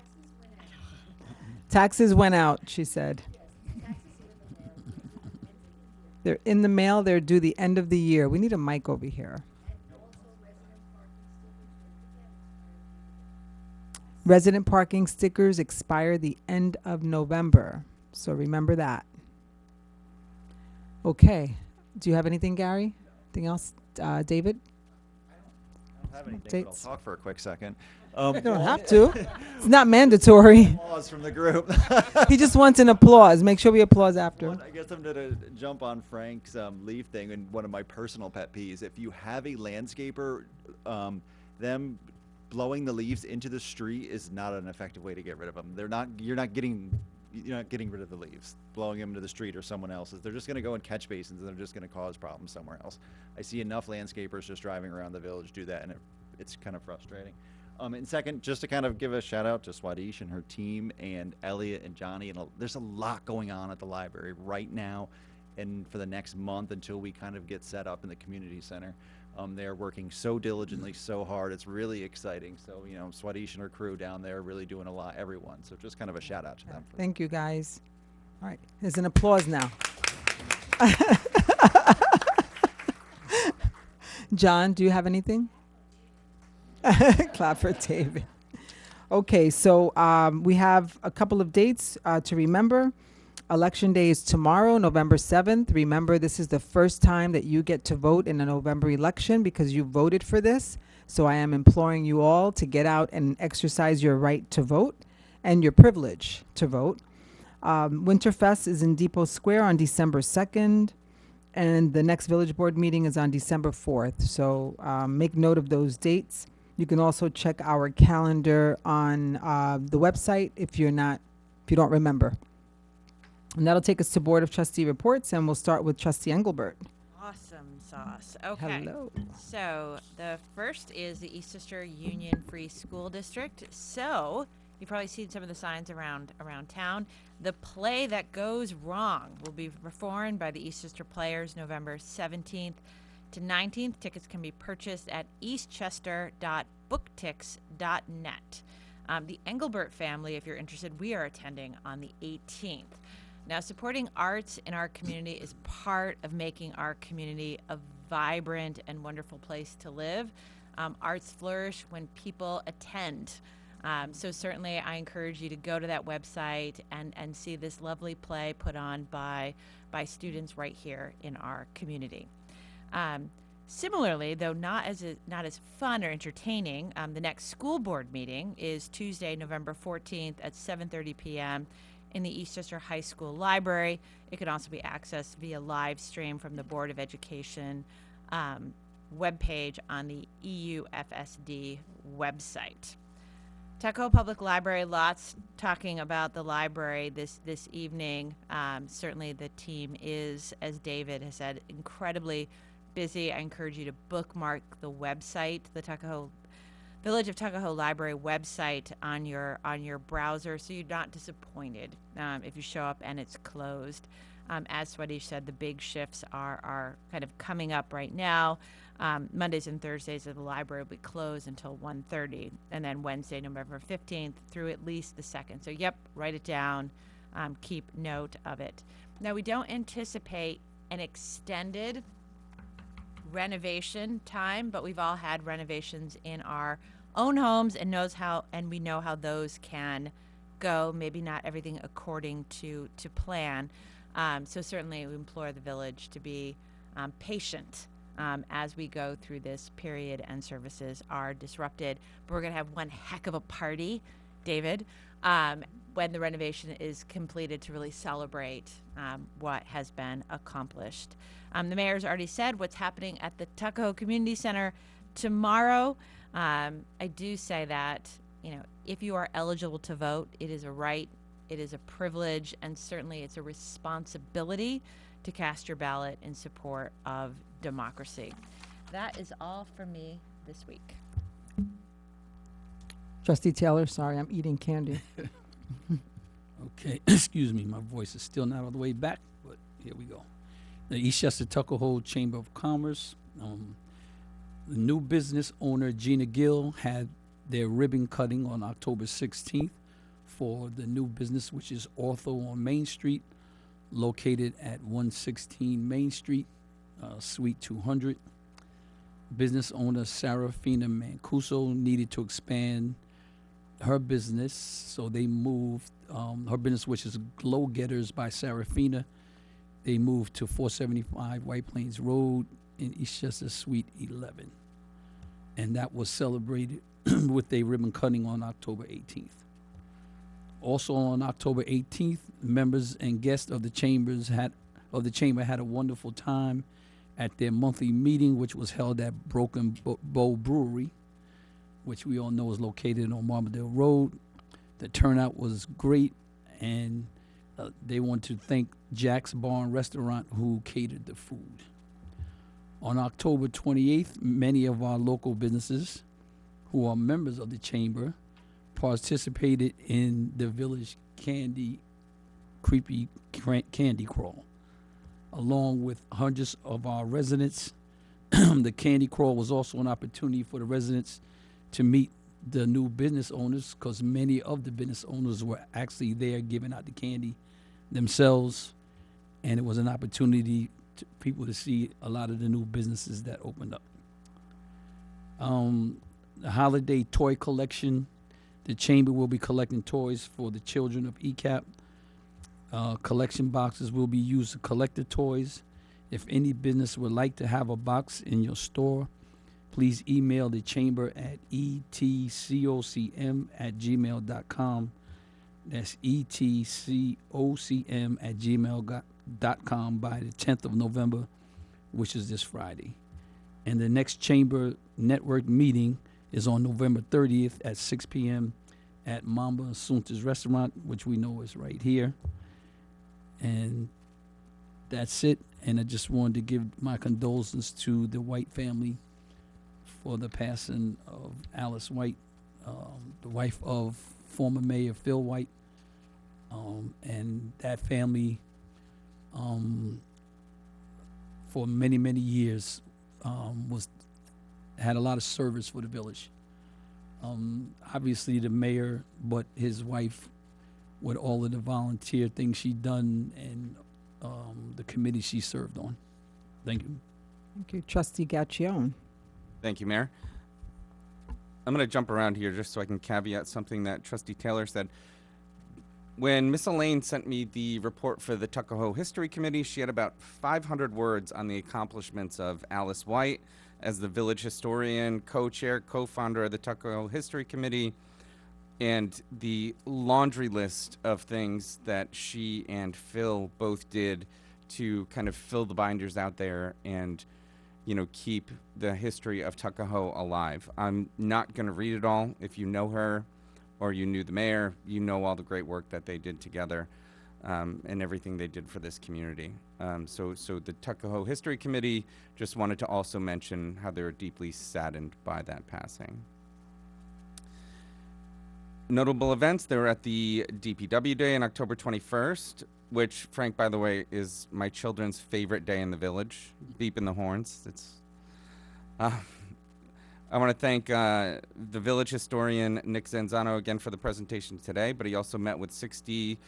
Taxes went out, she said. They're in the mail. They're due the end of the year. We need a mic over here. Resident parking stickers expire the end of November. So remember that. Okay. Do you have anything, Gary? Anything else? David? I don't have anything, but I'll Updates? talk for a quick second. You don't have to. It's not mandatory. Applause from the group. He just wants an applause. Make sure we applause after. I guess I'm gonna jump on Frank's leaf thing and one of my personal pet peeves. If you have a landscaper, them blowing the leaves into the street is not an effective way to get rid of them. You're not getting rid of the leaves, blowing them into the street or someone else's. They're just going to go in catch basins and they're just going to cause problems somewhere else. I see enough landscapers just driving around the village do that, and it's kind of frustrating. And second, just to kind of give a shout out to Swadish and her team and Elliot and Johnny. And there's a lot going on at the library right now and for the next month until we kind of get set up in the community center. They're working so diligently, so hard. It's really exciting. So, Swadish and her crew down there are really doing a lot, everyone. So just kind of a shout out to them. Thank you, guys. All right. There's an applause now. John, do you have anything? Clap for David. Okay, so we have a couple of dates to remember. Election Day is tomorrow, November 7th. Remember, this is the first time that you get to vote in a November election because you voted for this. So I am imploring you all to get out and exercise your right to vote and your privilege to vote. Winterfest is in Depot Square on December 2nd, and the next Village Board meeting is on December 4th. So make note of those dates. You can also check our calendar on the website if you don't remember. And that'll take us to Board of Trustee reports, and we'll start with Trustee Engelbert. Awesome sauce. Okay. Hello. So the first is the Eastchester Union Free School District. So you've probably seen some of the signs around town. The play That Goes Wrong will be performed by the Eastchester Players November 17th to 19th. Tickets can be purchased at eastchester.booktix.net. The Engelbert family, if you're interested, we are attending on the 18th. Now, supporting arts in our community is part of making our community a vibrant and wonderful place to live. Arts flourish when people attend. So certainly I encourage you to go to that website and see this lovely play put on by students right here in our community. Similarly, though not as fun or entertaining, the next school board meeting is Tuesday, November 14th at 7:30 p.m. in the Eastchester High School Library. It can also be accessed via live stream from the Board of Education webpage on the EUFSD website. Tuckahoe Public Library, lots talking about the library this evening. Certainly the team is, as David has said, incredibly busy. I encourage you to bookmark the website, the Village of Tuckahoe Library website on your browser, so you're not disappointed if you show up and it's closed. As Swadish said, the big shifts are kind of coming up right now. Mondays and Thursdays of the library will be closed until 1:30, and then Wednesday, November 15th through at least the 2nd. So yep, write it down, keep note of it. Now, we don't anticipate an extended renovation time, but we've all had renovations in our own homes and we know how those can go. Maybe not everything according to plan. So certainly we implore the village to be patient as we go through this period and services are disrupted. But we're going to have one heck of a party, David, when the renovation is completed to really celebrate what has been accomplished. The mayor's already said what's happening at the Tuckahoe Community Center tomorrow. I do say that, if you are eligible to vote, it is a right it is a privilege, and certainly it's a responsibility to cast your ballot in support of democracy. That is all for me this week. Trustee Taylor, sorry, I'm eating candy. Okay, excuse me, my voice is still not all the way back, but here we go. The Eastchester Tuckahoe Chamber of Commerce, the new business owner Gina Gill had their ribbon cutting on October 16th for the new business, which is Ortho on Main Street, located at 116 Main Street, Suite 200. Business owner Sarafina Mancuso needed to expand her business, so they moved her business, which is Glow Getters by Sarafina. They moved to 475 White Plains Road in Eastchester, Suite 11. And that was celebrated with a ribbon cutting on October 18th. Also on October 18th, members and guests of the chamber had a wonderful time at their monthly meeting, which was held at Broken Bow Brewery, which we all know is located on Marmadale Road. The turnout was great, and they want to thank Jack's Bar and Restaurant, who catered the food. On October 28th, many of our local businesses who are members of the chamber participated in the Village Creepy Candy Crawl. Along with hundreds of our residents, the candy crawl was also an opportunity for the residents to meet the new business owners, because many of the business owners were actually there giving out the candy themselves, and it was an opportunity to people to see a lot of the new businesses that opened up. The holiday toy collection, the chamber will be collecting toys for the children of ECAP. Collection boxes will be used to collect the toys. If any business would like to have a box in your store, please email the chamber at etcocm@gmail.com. That's etcocm@gmail.com by the 10th of November, which is this Friday. And the next chamber network meeting is on November 30th at 6 p.m. at Mamba Sunta's Restaurant, which we know is right here. And that's it. And I just wanted to give my condolences to the White family for the passing of Alice White, the wife of former Mayor Phil White. And that family, for many, many years, had a lot of service for the village. Obviously the mayor, but his wife, with all of the volunteer things she done and the committee she served on. Thank you. Thank you. Trustee Gaccione. Thank you, Mayor. I'm going to jump around here just so I can caveat something that Trustee Taylor said. When Miss Elaine sent me the report for the Tuckahoe History Committee, she had about 500 words on the accomplishments of Alice White as the village historian, co-chair, co-founder of the Tuckahoe History Committee, and the laundry list of things that she and Phil both did to kind of fill the binders out there and, you know, keep the history of Tuckahoe alive. I'm not going to read it all. If you know her or you knew the mayor, you know all the great work that they did together and everything they did for this community. So the Tuckahoe History Committee just wanted to also mention how they were deeply saddened by that passing. Notable events, they were at the DPW Day on October 21st, which, Frank, by the way, is my children's favorite day in the village. Beeping the horns. It's. I want to thank the village historian, Nick Zanzano, again for the presentation today, but he also met with 60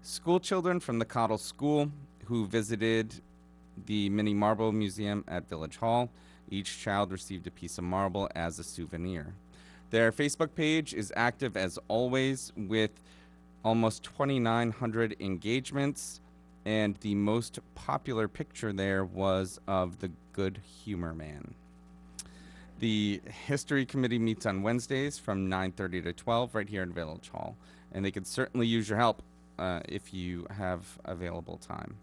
school children from the Cottle School who visited the Mini Marble Museum at Village Hall. Each child received a piece of marble as a souvenir. Their Facebook page is active as always with almost 2,900 engagements, and the most popular picture there was of the Good Humor Man. The History Committee meets on Wednesdays from 9:30 to 12 right here in Village Hall, and they could certainly use your help if you have available time.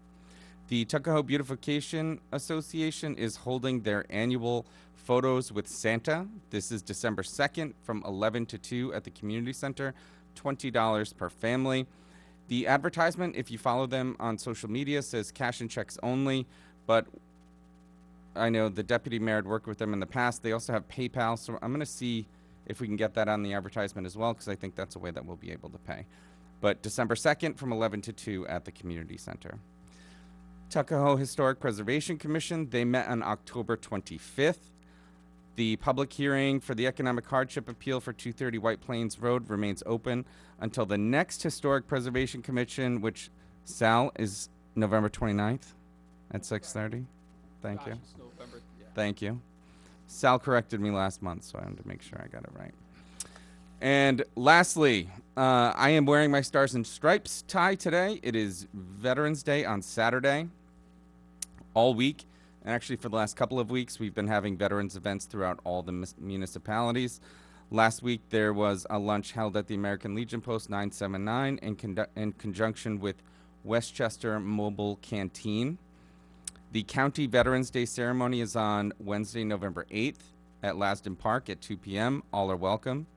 The Tuckahoe Beautification Association is holding their annual Photos with Santa. This is December 2nd from 11 to 2 at the Community Center, $20 per family. The advertisement, if you follow them on social media, says cash and checks only, but I know the deputy mayor had worked with them in the past. They also have PayPal, so I'm going to see if we can get that on the advertisement as well, because I think that's a way that we'll be able to pay. But December 2nd from 11 to 2 at the community center. Tuckahoe Historic Preservation Commission, they met on October 25th. The public hearing for the economic hardship appeal for 230 White Plains Road remains open until the next Historic Preservation Commission, which, Sal, is November 29th at 6:30. Thank Gosh, you. it's November, yeah. Thank you. Sal corrected me last month, so I wanted to make sure I got it right. And lastly, I am wearing my Stars and Stripes tie today. It is Veterans Day on Saturday, all week. And actually, for the last couple of weeks, we've been having veterans events throughout all the municipalities. Last week, there was a lunch held at the American Legion Post 979 in conjunction with Westchester Mobile Canteen. The County Veterans Day ceremony is on Wednesday, November 8th at Lasden Park at 2 p.m. All are welcome.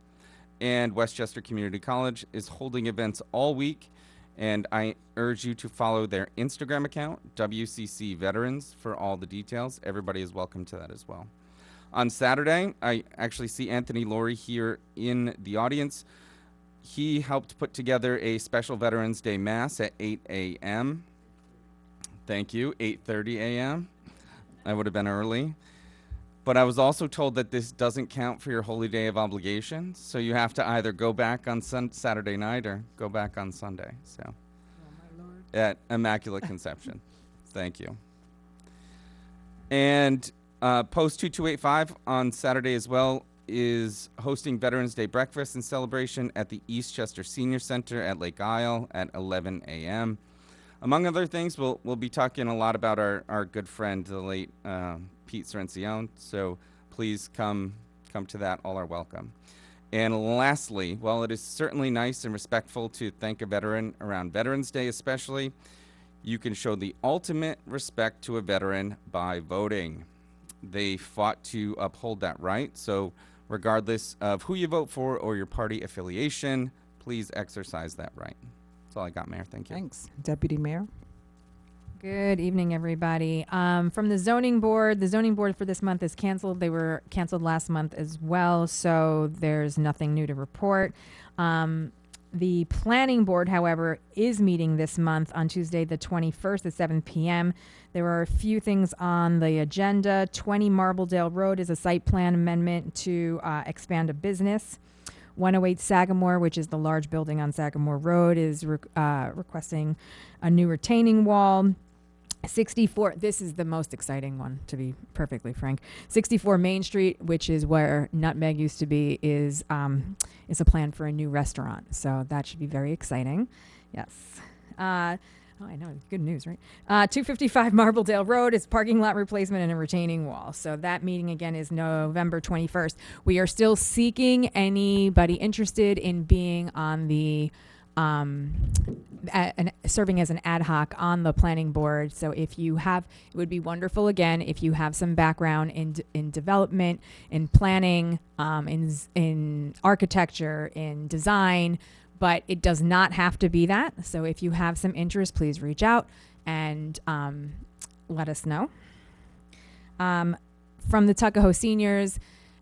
And Westchester Community College is holding events all week, and I urge you to follow their Instagram account, WCC Veterans, for all the details. Everybody is welcome to that as well. On Saturday, I actually see Anthony Laurie here in the audience. He helped put together a special Veterans Day Mass at 8 a.m. Thank you, 8:30 a.m. I would have been early. But I was also told that this doesn't count for your holy day of obligation, so you have to either go back on Saturday night or go back on Sunday. So, at Immaculate Conception. Thank you. And Post 2285 on Saturday as well is hosting Veterans Day breakfast and celebration at the Eastchester Senior Center at Lake Isle at 11 a.m. Among other things, we'll be talking a lot about our good friend, the late Pete Cerencione. So please come to that. All are welcome. And lastly, while it is certainly nice and respectful to thank a veteran around Veterans Day especially, you can show the ultimate respect to a veteran by voting. They fought to uphold that right. So regardless of who you vote for or your party affiliation, please exercise that right. That's all I got, Mayor. Thank you. Thanks. Deputy Mayor. Good evening, everybody. From the zoning board for this month is canceled. They were canceled last month as well, so there's nothing new to report. The planning board, however, is meeting this month on Tuesday, the 21st at 7 p.m. There are a few things on the agenda. 20 Marbledale Road is a site plan amendment to expand a business. 108 Sagamore, which is the large building on Sagamore Road, is requesting a new retaining wall. 64, this is the most exciting one, to be perfectly frank. 64 Main Street, which is where Nutmeg used to be, is a plan for a new restaurant. So that should be very exciting. Yes. Oh, I know. Good news, right? 255 Marbledale Road is parking lot replacement and a retaining wall. So that meeting again is November 21st. We are still seeking anybody interested in being on the serving as an ad hoc on the planning board. So if you have, it would be wonderful again if you have some background in development, in planning, in architecture, in design. But it does not have to be that. So if you have some interest, please reach out and let us know. From the Tuckahoe Seniors,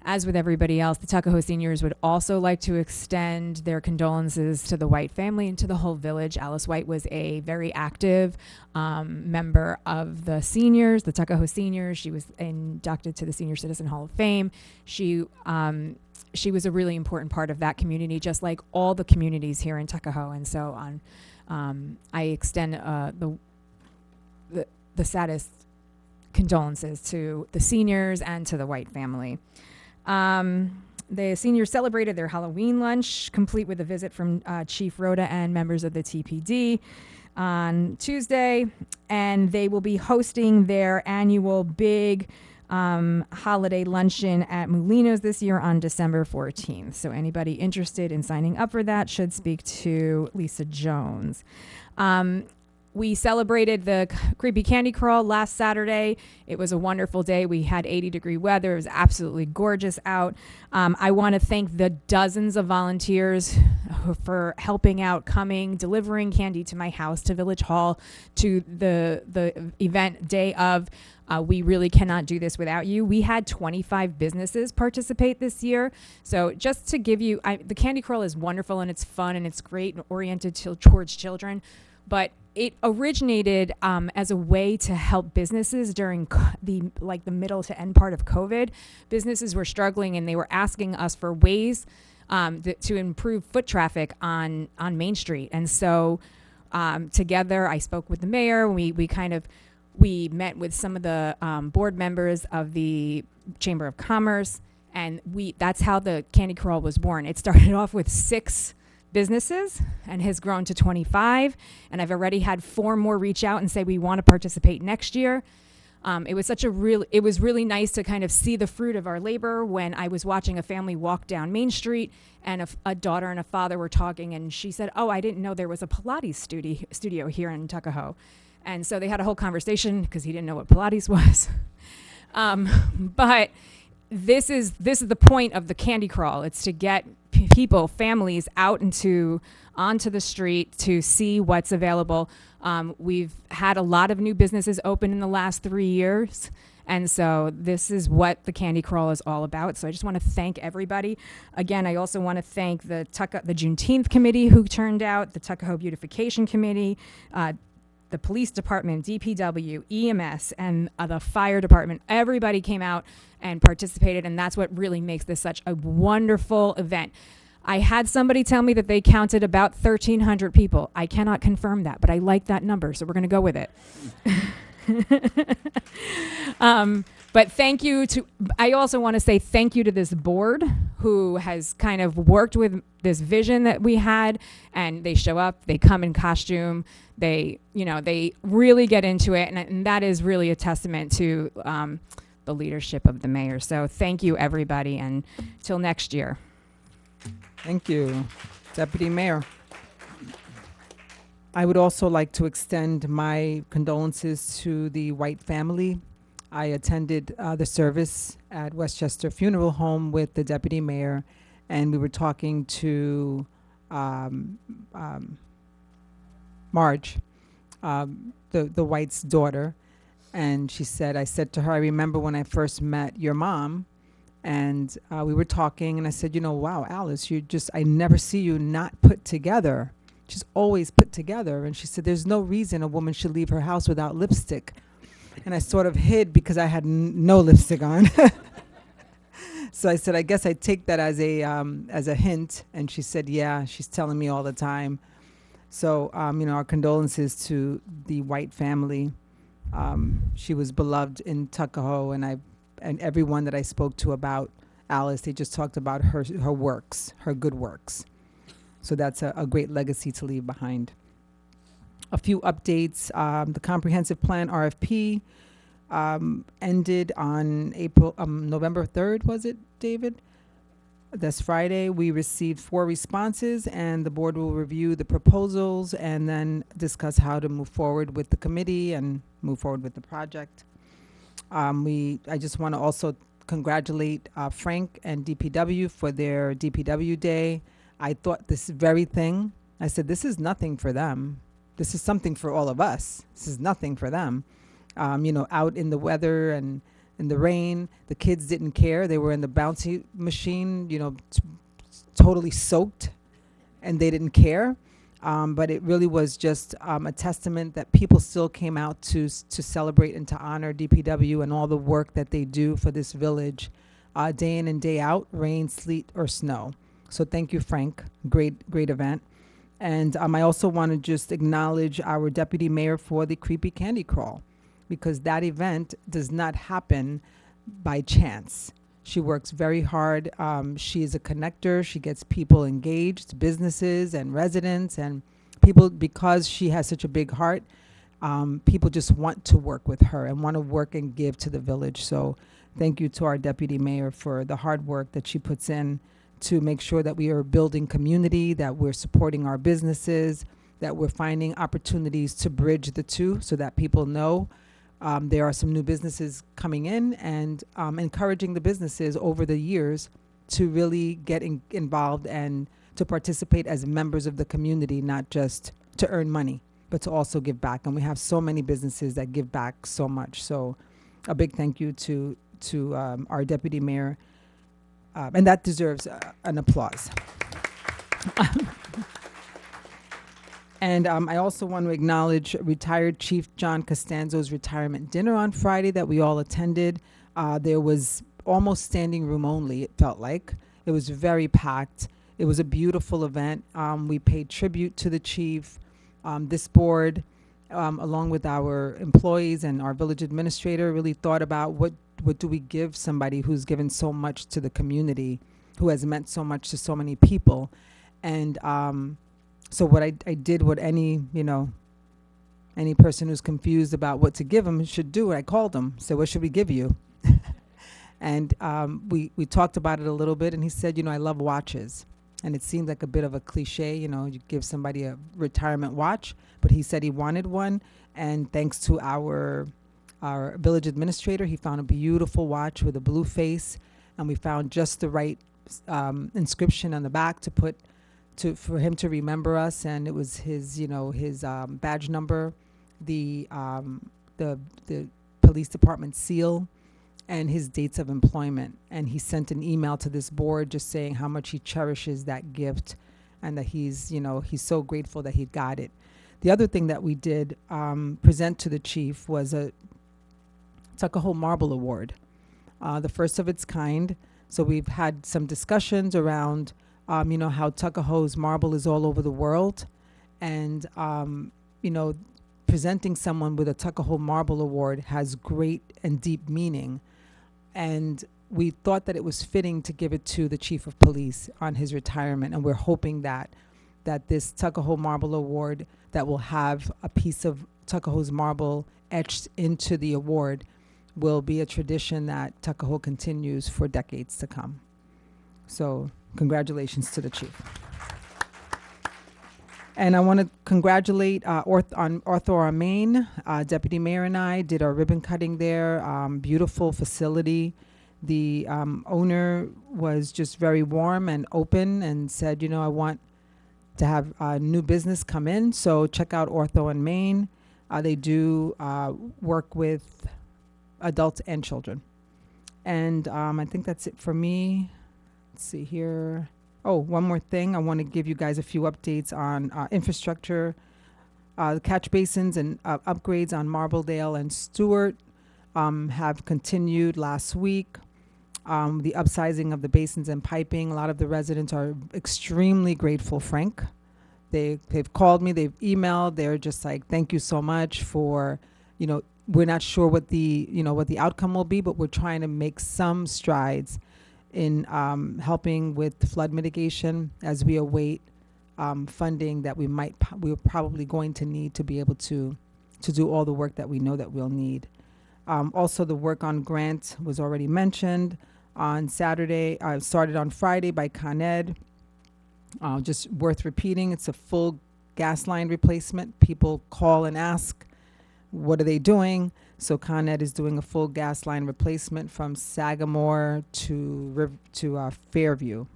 as with everybody else, the Tuckahoe Seniors would also like to extend their condolences to the White family and to the whole village. Alice White was a very active member of the seniors, the Tuckahoe Seniors. She was inducted to the Senior Citizen Hall of Fame. She was a really important part of that community, just like all the communities here in Tuckahoe. And so I extend the saddest condolences to the seniors and to the White family. The seniors celebrated their Halloween lunch, complete with a visit from Chief Rhoda and members of the TPD on Tuesday. And they will be hosting their annual big holiday luncheon at Mulino's this year on December 14th. So anybody interested in signing up for that should speak to Lisa Jones. We celebrated the Creepy Candy Crawl last Saturday. It was a wonderful day. We had 80-degree weather. It was absolutely gorgeous out. I want to thank the dozens of volunteers for helping out, coming, delivering candy to my house, to Village Hall, to the event day of. We really cannot do this without you. We had 25 businesses participate this year. So just to give you, the Candy Crawl is wonderful and it's fun and it's great and oriented towards children. But it originated as a way to help businesses during the middle to end part of COVID. Businesses were struggling and they were asking us for ways to improve foot traffic on Main Street. And so together, I spoke with the mayor. We met with some of the board members of the Chamber of Commerce, and that's how the Candy Crawl was born. It started off with 6 businesses and has grown to 25, and I've already had 4 more reach out and say we want to participate next year. It was really nice to kind of see the fruit of our labor when I was watching a family walk down Main Street, and a daughter and a father were talking, and she said, "Oh, I didn't know there was a Pilates studio here in Tuckahoe." And so they had a whole conversation because he didn't know what Pilates was. But this is the point of the Candy Crawl. It's to get people, families out onto the street to see what's available. We've had a lot of new businesses open in the last 3 years. And so this is what the Candy Crawl is all about. So I just want to thank everybody. Again, I also want to thank the Juneteenth committee who turned out, the Tuckahoe Beautification Committee, the police department, DPW, EMS, and the fire department. Everybody came out and participated, and that's what really makes this such a wonderful event. I had somebody tell me that they counted about 1,300 people. I cannot confirm that, but I like that number, so we're going to go with it. But thank you I also want to say thank you to this board who has kind of worked with this vision that we had, and they show up, they come in costume, they really get into it, and that is really a testament to the leadership of the mayor. So thank you, everybody, and till next year. Thank you, Deputy Mayor. I would also like to extend my condolences to the White family. I attended the service at Westchester Funeral Home with the Deputy Mayor, and we were talking to Marge, the White's daughter, and she said, I said to her, I remember when I first met your mom, and we were talking, and I said, wow, Alice, I never see you not put together. She's always put together. And she said, there's no reason a woman should leave her house without lipstick. And I sort of hid because I had no lipstick on. So I said, I guess I take that as a hint. And she said, yeah, she's telling me all the time. So, our condolences to the White family. She was beloved in Tuckahoe, and everyone that I spoke to about Alice, they just talked about her works, her good works. So that's a great legacy to leave behind. A few updates. The comprehensive plan RFP ended on November 3rd, was it, David? That's Friday. We received 4 responses, and the board will review the proposals and then discuss how to move forward with the committee and move forward with the project. I just want to also congratulate Frank and DPW for their DPW day. I thought this very thing, I said, this is nothing for them. This is something for all of us. This is nothing for them. Out in the weather and in the rain, the kids didn't care. They were in the bouncy machine, totally soaked, and they didn't care. But it really was just a testament that people still came out to celebrate and to honor DPW and all the work that they do for this village, day in and day out, rain, sleet, or snow. So thank you, Frank. Great event. And I also want to just acknowledge our deputy mayor for the Creepy Candy Crawl, because that event does not happen by chance. She works very hard. She is a connector. She gets people engaged, businesses and residents and people, because she has such a big heart. People just want to work with her and want to work and give to the village. So thank you to our deputy mayor for the hard work that she puts in to make sure that we are building community, that we're supporting our businesses, that we're finding opportunities to bridge the two so that people know there are some new businesses coming in, and encouraging the businesses over the years to really get involved and to participate as members of the community, not just to earn money, but to also give back. And we have so many businesses that give back so much. So a big thank you to our deputy mayor, and that deserves an applause. And I also want to acknowledge retired Chief John Costanzo's retirement dinner on Friday that we all attended. There was almost standing room only, it felt like. It was very packed. It was a beautiful event. We paid tribute to the chief. This board, along with our employees and our village administrator, really thought about what do we give somebody who's given so much to the community, who has meant so much to so many people. And so what I did, what any person who's confused about what to give them should do, I called him, said, what should we give you? And we talked about it a little bit, and he said, I love watches. And it seemed like a bit of a cliche, you give somebody a retirement watch, but he said he wanted one. And thanks to our village administrator, he found a beautiful watch with a blue face, and we found just the right inscription on the back to put for him to remember us. And it was his badge number, the police department seal, and his dates of employment. And he sent an email to this board just saying how much he cherishes that gift, and that he's so grateful that he got it. The other thing that we did present to the chief was a Tuckahoe Marble Award, the first of its kind. So we've had some discussions around how Tuckahoe's marble is all over the world, and presenting someone with a Tuckahoe Marble Award has great and deep meaning. And we thought that it was fitting to give it to the chief of police on his retirement, and we're hoping that this Tuckahoe Marble Award that will have a piece of Tuckahoe's marble etched into the award will be a tradition that Tuckahoe continues for decades to come. So congratulations to the chief. And I want to congratulate on Arthur Maine. Deputy Mayor and I did our ribbon cutting there. Beautiful facility. The owner was just very warm and open and said, I want to have new business come in. So check out Ortho and Maine. They do work with adults and children. And I think that's it for me. Let's see here. Oh, one more thing. I want to give you guys a few updates on infrastructure. The catch basins and upgrades on Marbledale and Stewart have continued last week. The upsizing of the basins and piping. A lot of the residents are extremely grateful, Frank. They've called me, they've emailed. They're just like, thank you so much for, we're not sure what the outcome will be, but we're trying to make some strides in helping with the flood mitigation as we await funding that we're probably going to need to be able to do all the work that we know that we'll need. Also, the work on grant was already mentioned on Saturday. Started on Friday by Con Ed. Just worth repeating, it's a full gas line replacement. People call and ask, what are they doing? So Con Ed is doing a full gas line replacement from Sagamore to Fairview.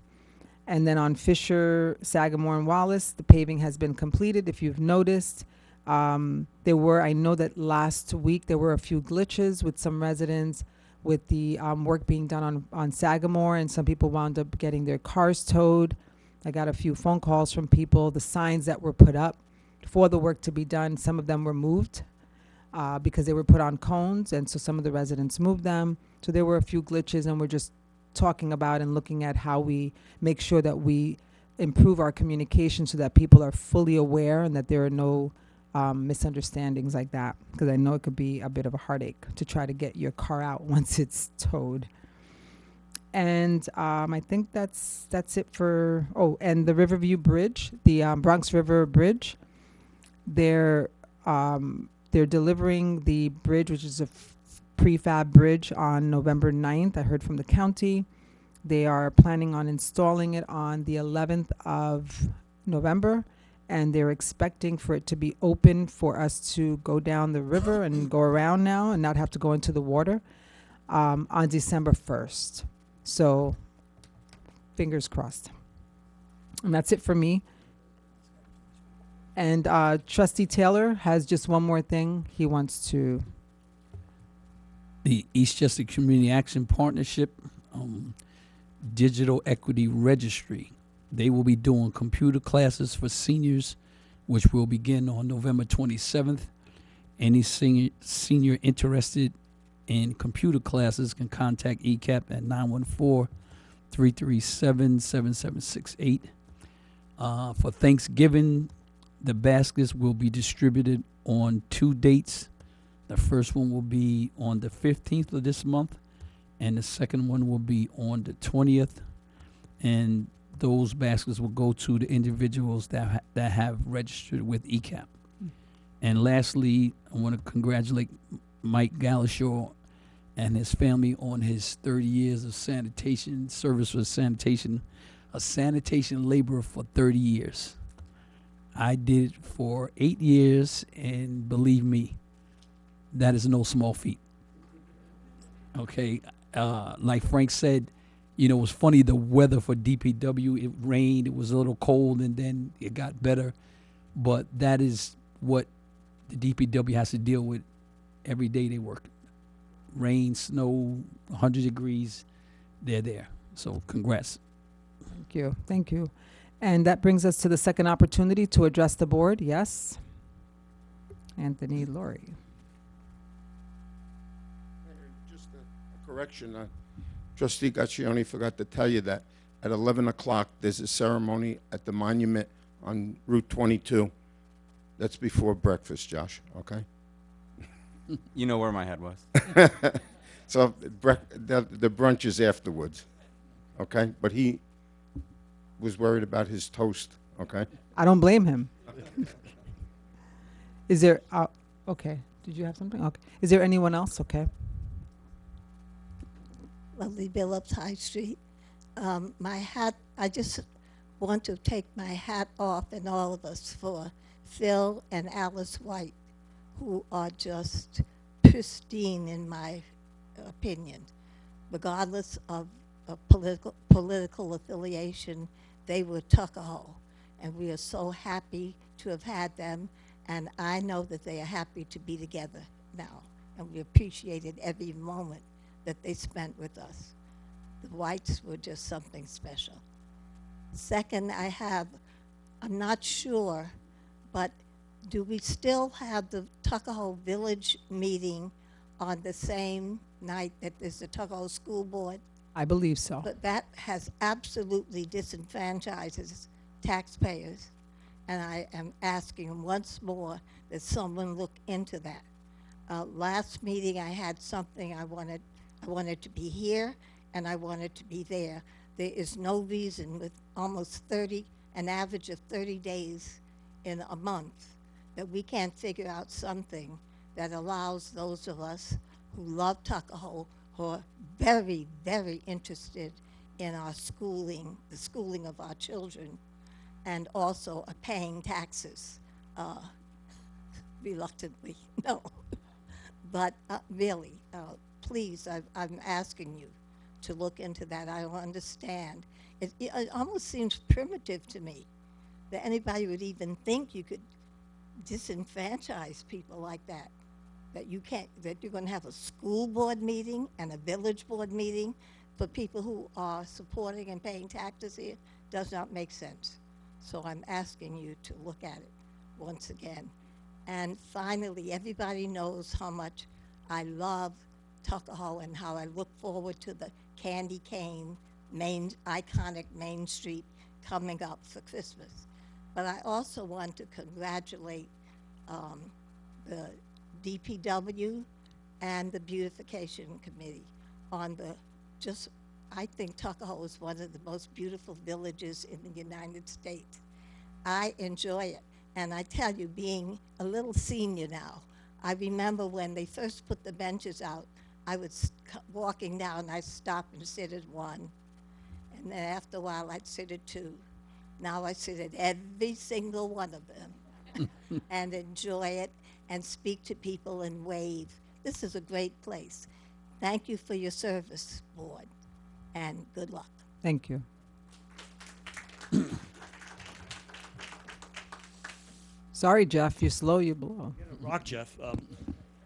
And then on Fisher, Sagamore, and Wallace, the paving has been completed. If you've noticed, I know that last week there were a few glitches with some residents with the work being done on Sagamore, and some people wound up getting their cars towed. I got a few phone calls from people. The signs that were put up for the work to be done, some of them were moved because they were put on cones, and so some of the residents moved them. So there were a few glitches, and we're just talking about and looking at how we make sure that we improve our communication so that people are fully aware and that there are no misunderstandings like that, because I know it could be a bit of a heartache to try to get your car out once it's towed. And I think that's it for, and the Riverview Bridge, the Bronx River Bridge, they're delivering the bridge, which is a prefab bridge, on November 9th. I heard from the county. They are planning on installing it on the 11th of November, and they're expecting for it to be open for us to go down the river and go around now and not have to go into the water on December 1st. So, fingers crossed. And that's it for me. And Trustee Taylor has just one more thing he wants to. The Eastchester Community Action Partnership Digital Equity Registry. They will be doing computer classes for seniors, which will begin on November 27th. Any senior interested in computer classes can contact ECAP at 914-337-7768. For Thanksgiving, the baskets will be distributed on 2 dates. The first one will be on the 15th of this month, and the second one will be on the 20th. And those baskets will go to the individuals that have registered with ECAP. And lastly, I want to congratulate Mike Galashaw and his family on his 30 years of sanitation service for sanitation, a sanitation laborer for 30 years. I did it for 8 years, and believe me, that is no small feat. Okay, like Frank said, you know, it was funny, the weather for DPW, it rained, it was a little cold, and then it got better. But that is what the DPW has to deal with every day they work. Rain, snow, 100 degrees, they're there. So congrats. Thank you. Thank you. And that brings us to the second opportunity to address the board. Yes? Anthony Laurie. Just a correction. Trustee Gaccioni forgot to tell you that at 11 o'clock there's a ceremony at the monument on Route 22. That's before breakfast, Josh, okay? You know where my head was. So the brunch is afterwards, okay? But he was worried about his toast, okay? I don't blame him. Is there, okay, did you have something? Okay. Is there anyone else? Okay. Lovely Billups High Street. My hat, I just want to take my hat off and all of us for Phil and Alice White, who are just pristine in my opinion. Regardless of political affiliation, they were Tuckahoe, and we are so happy to have had them, and I know that they are happy to be together now, and we appreciated every moment that they spent with us. The Whites were just something special. Second, I'm not sure, but do we still have the Tuckahoe Village meeting on the same night that there's the Tuckahoe School Board? I believe so. But that has absolutely disenfranchises taxpayers, and I am asking once more that someone look into that. Last meeting I had something I wanted to be here, and I wanted to be there. There is no reason with almost an average of 30 days in a month, that we can't figure out something that allows those of us who love Tuckahoe, who are very, very interested in our schooling, the schooling of our children, and also are paying taxes, reluctantly, no. But really, please, I'm asking you to look into that. I don't understand. It almost seems primitive to me that anybody would even think you could disenfranchise people like that. That you can't, that you're going to have a school board meeting and a village board meeting for people who are supporting and paying taxes here does not make sense. So I'm asking you to look at it once again. And finally, everybody knows how much I love Tuckahoe and how I look forward to the candy cane, iconic Main Street coming up for Christmas. But I also want to congratulate the DPW and the Beautification Committee on I think Tuckahoe is one of the most beautiful villages in the United States. I enjoy it. And I tell you, being a little senior now, I remember when they first put the benches out, I was walking down, I'd stop and sit at one. And then after a while, I'd sit at two. Now I sit at every single one of them and enjoy it and speak to people and wave. This is a great place. Thank you for your service, board, and good luck. Thank you. Sorry, Jeff. You're slow, you blow. Rock, Jeff.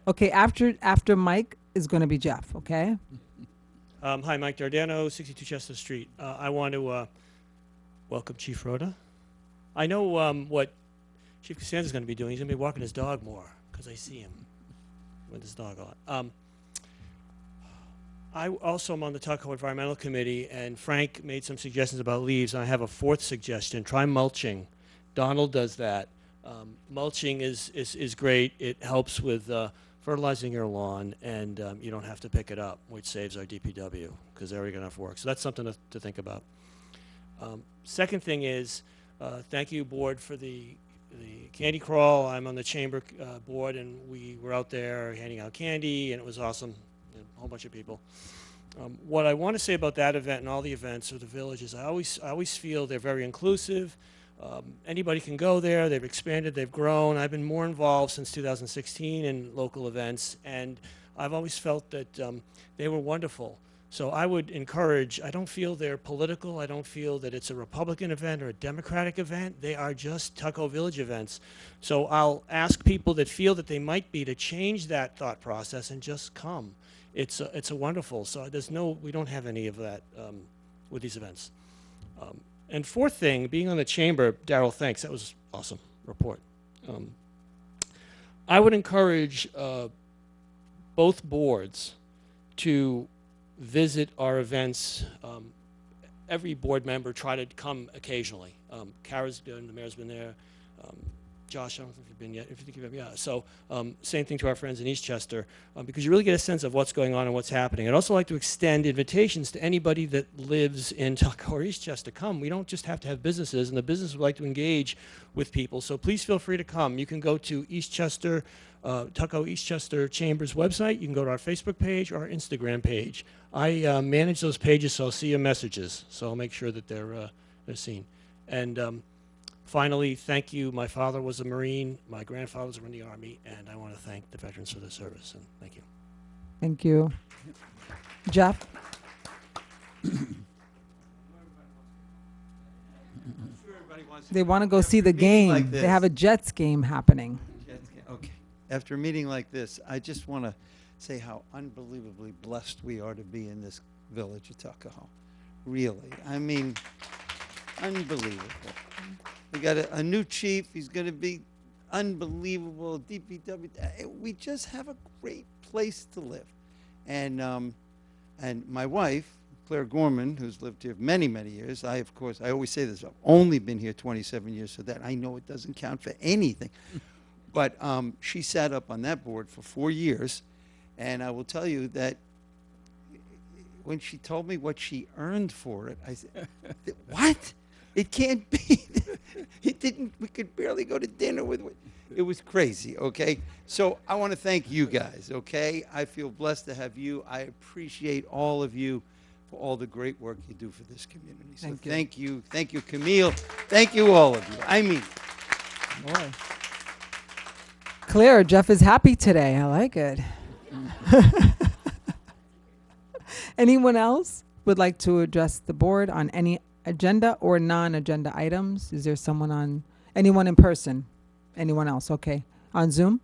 Okay, after Mike is going to be Jeff, okay? Hi, Mike Dardano, 62 Chester Street. I want to welcome Chief Rhoda. I know what Chief Costanza's going to be doing. He's going to be walking his dog more, because I see him with his dog a lot. I also am on the Tuckahoe Environmental Committee, and Frank made some suggestions about leaves, and I have a fourth suggestion. Try mulching. Donald does that. Mulching is great. It helps with fertilizing your lawn, and you don't have to pick it up, which saves our DPW, because they're already got enough work. So that's something to think about. Second thing is, thank you, board, for the candy crawl. I'm on the chamber board, and we were out there handing out candy, and it was awesome. A whole bunch of people. What I want to say about that event and all the events of the village is I always feel they're very inclusive. Anybody can go there. They've expanded. They've grown. I've been more involved since 2016 in local events, and I've always felt that they were wonderful. So I would encourage, I don't feel they're political. I don't feel that it's a Republican event or a Democratic event. They are just Tuckahoe Village events. So I'll ask people that feel that they might be to change that thought process and just come. It's a wonderful. So we don't have any of that with these events. And fourth thing, being on the chamber, Daryl, thanks. That was awesome report. I would encourage both boards to visit our events. Every board member try to come occasionally. Kara's been, the mayor's been there. Josh, I don't think you've been yet. If you think you've been, yeah. So same thing to our friends in Eastchester, because you really get a sense of what's going on and what's happening. I'd also like to extend invitations to anybody that lives in Tuckahoe or Eastchester. Come. We don't just have to have businesses, and the business would like to engage with people. So please feel free to come. You can go to Eastchester, Tuckahoe Eastchester Chambers website. You can go to our Facebook page or our Instagram page. I manage those pages, so I'll see your messages. So I'll make sure that they're seen. And finally, thank you. My father was a Marine. My grandfathers were in the Army, and I want to thank the veterans for their service. And thank you. Thank you. Jeff? They want to go see the game. like They this. have a Jets game happening. Okay. After a meeting like this, I just want to say how unbelievably blessed we are to be in this village of Tuckahoe. Really. I mean, unbelievable. We got a new chief. He's going to be unbelievable. DPW. We just have a great place to live. And my wife, Claire Gorman, who's lived here many, many years. I always say this, I've only been here 27 years, so that I know it doesn't count for anything. But she sat up on that board for 4 years, and I will tell you that when she told me what she earned for it, I said, what? It can't be. It didn't, we could barely go to dinner with it. It was crazy, okay? So I want to thank you guys, okay? I feel blessed to have you. I appreciate all of you for all the great work you do for this community. So Thank you. thank you. Thank you, Camille. Thank you, all of you. I mean, Boy. Claire, Jeff is happy today. I like it. Anyone else would like to address the board on any agenda or non-agenda items? Is there anyone in person? Anyone else? Okay. On Zoom?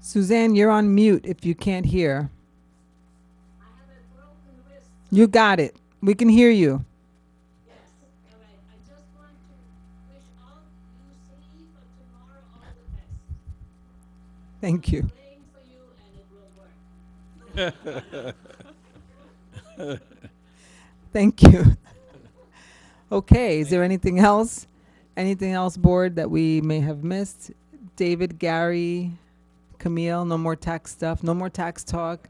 Suzanne, you're on mute if you can't hear. You got it. We can hear you. Thank you. Thank you. Okay, is there anything else? Anything else, board, that we may have missed? David, Gary, Camille, no more tax stuff, no more tax talk.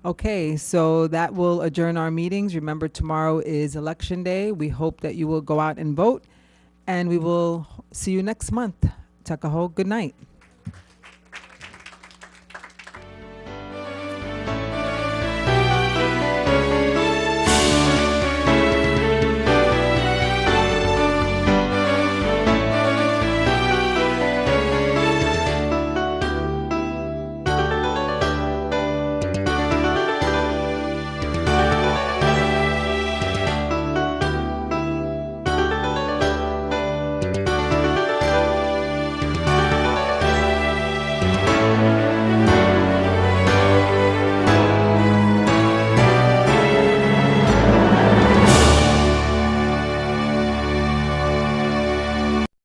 Okay, so that will adjourn our meetings. Remember, tomorrow is Election Day. We hope that you will go out and vote, and we will see you next month. Tuckahoe, good night.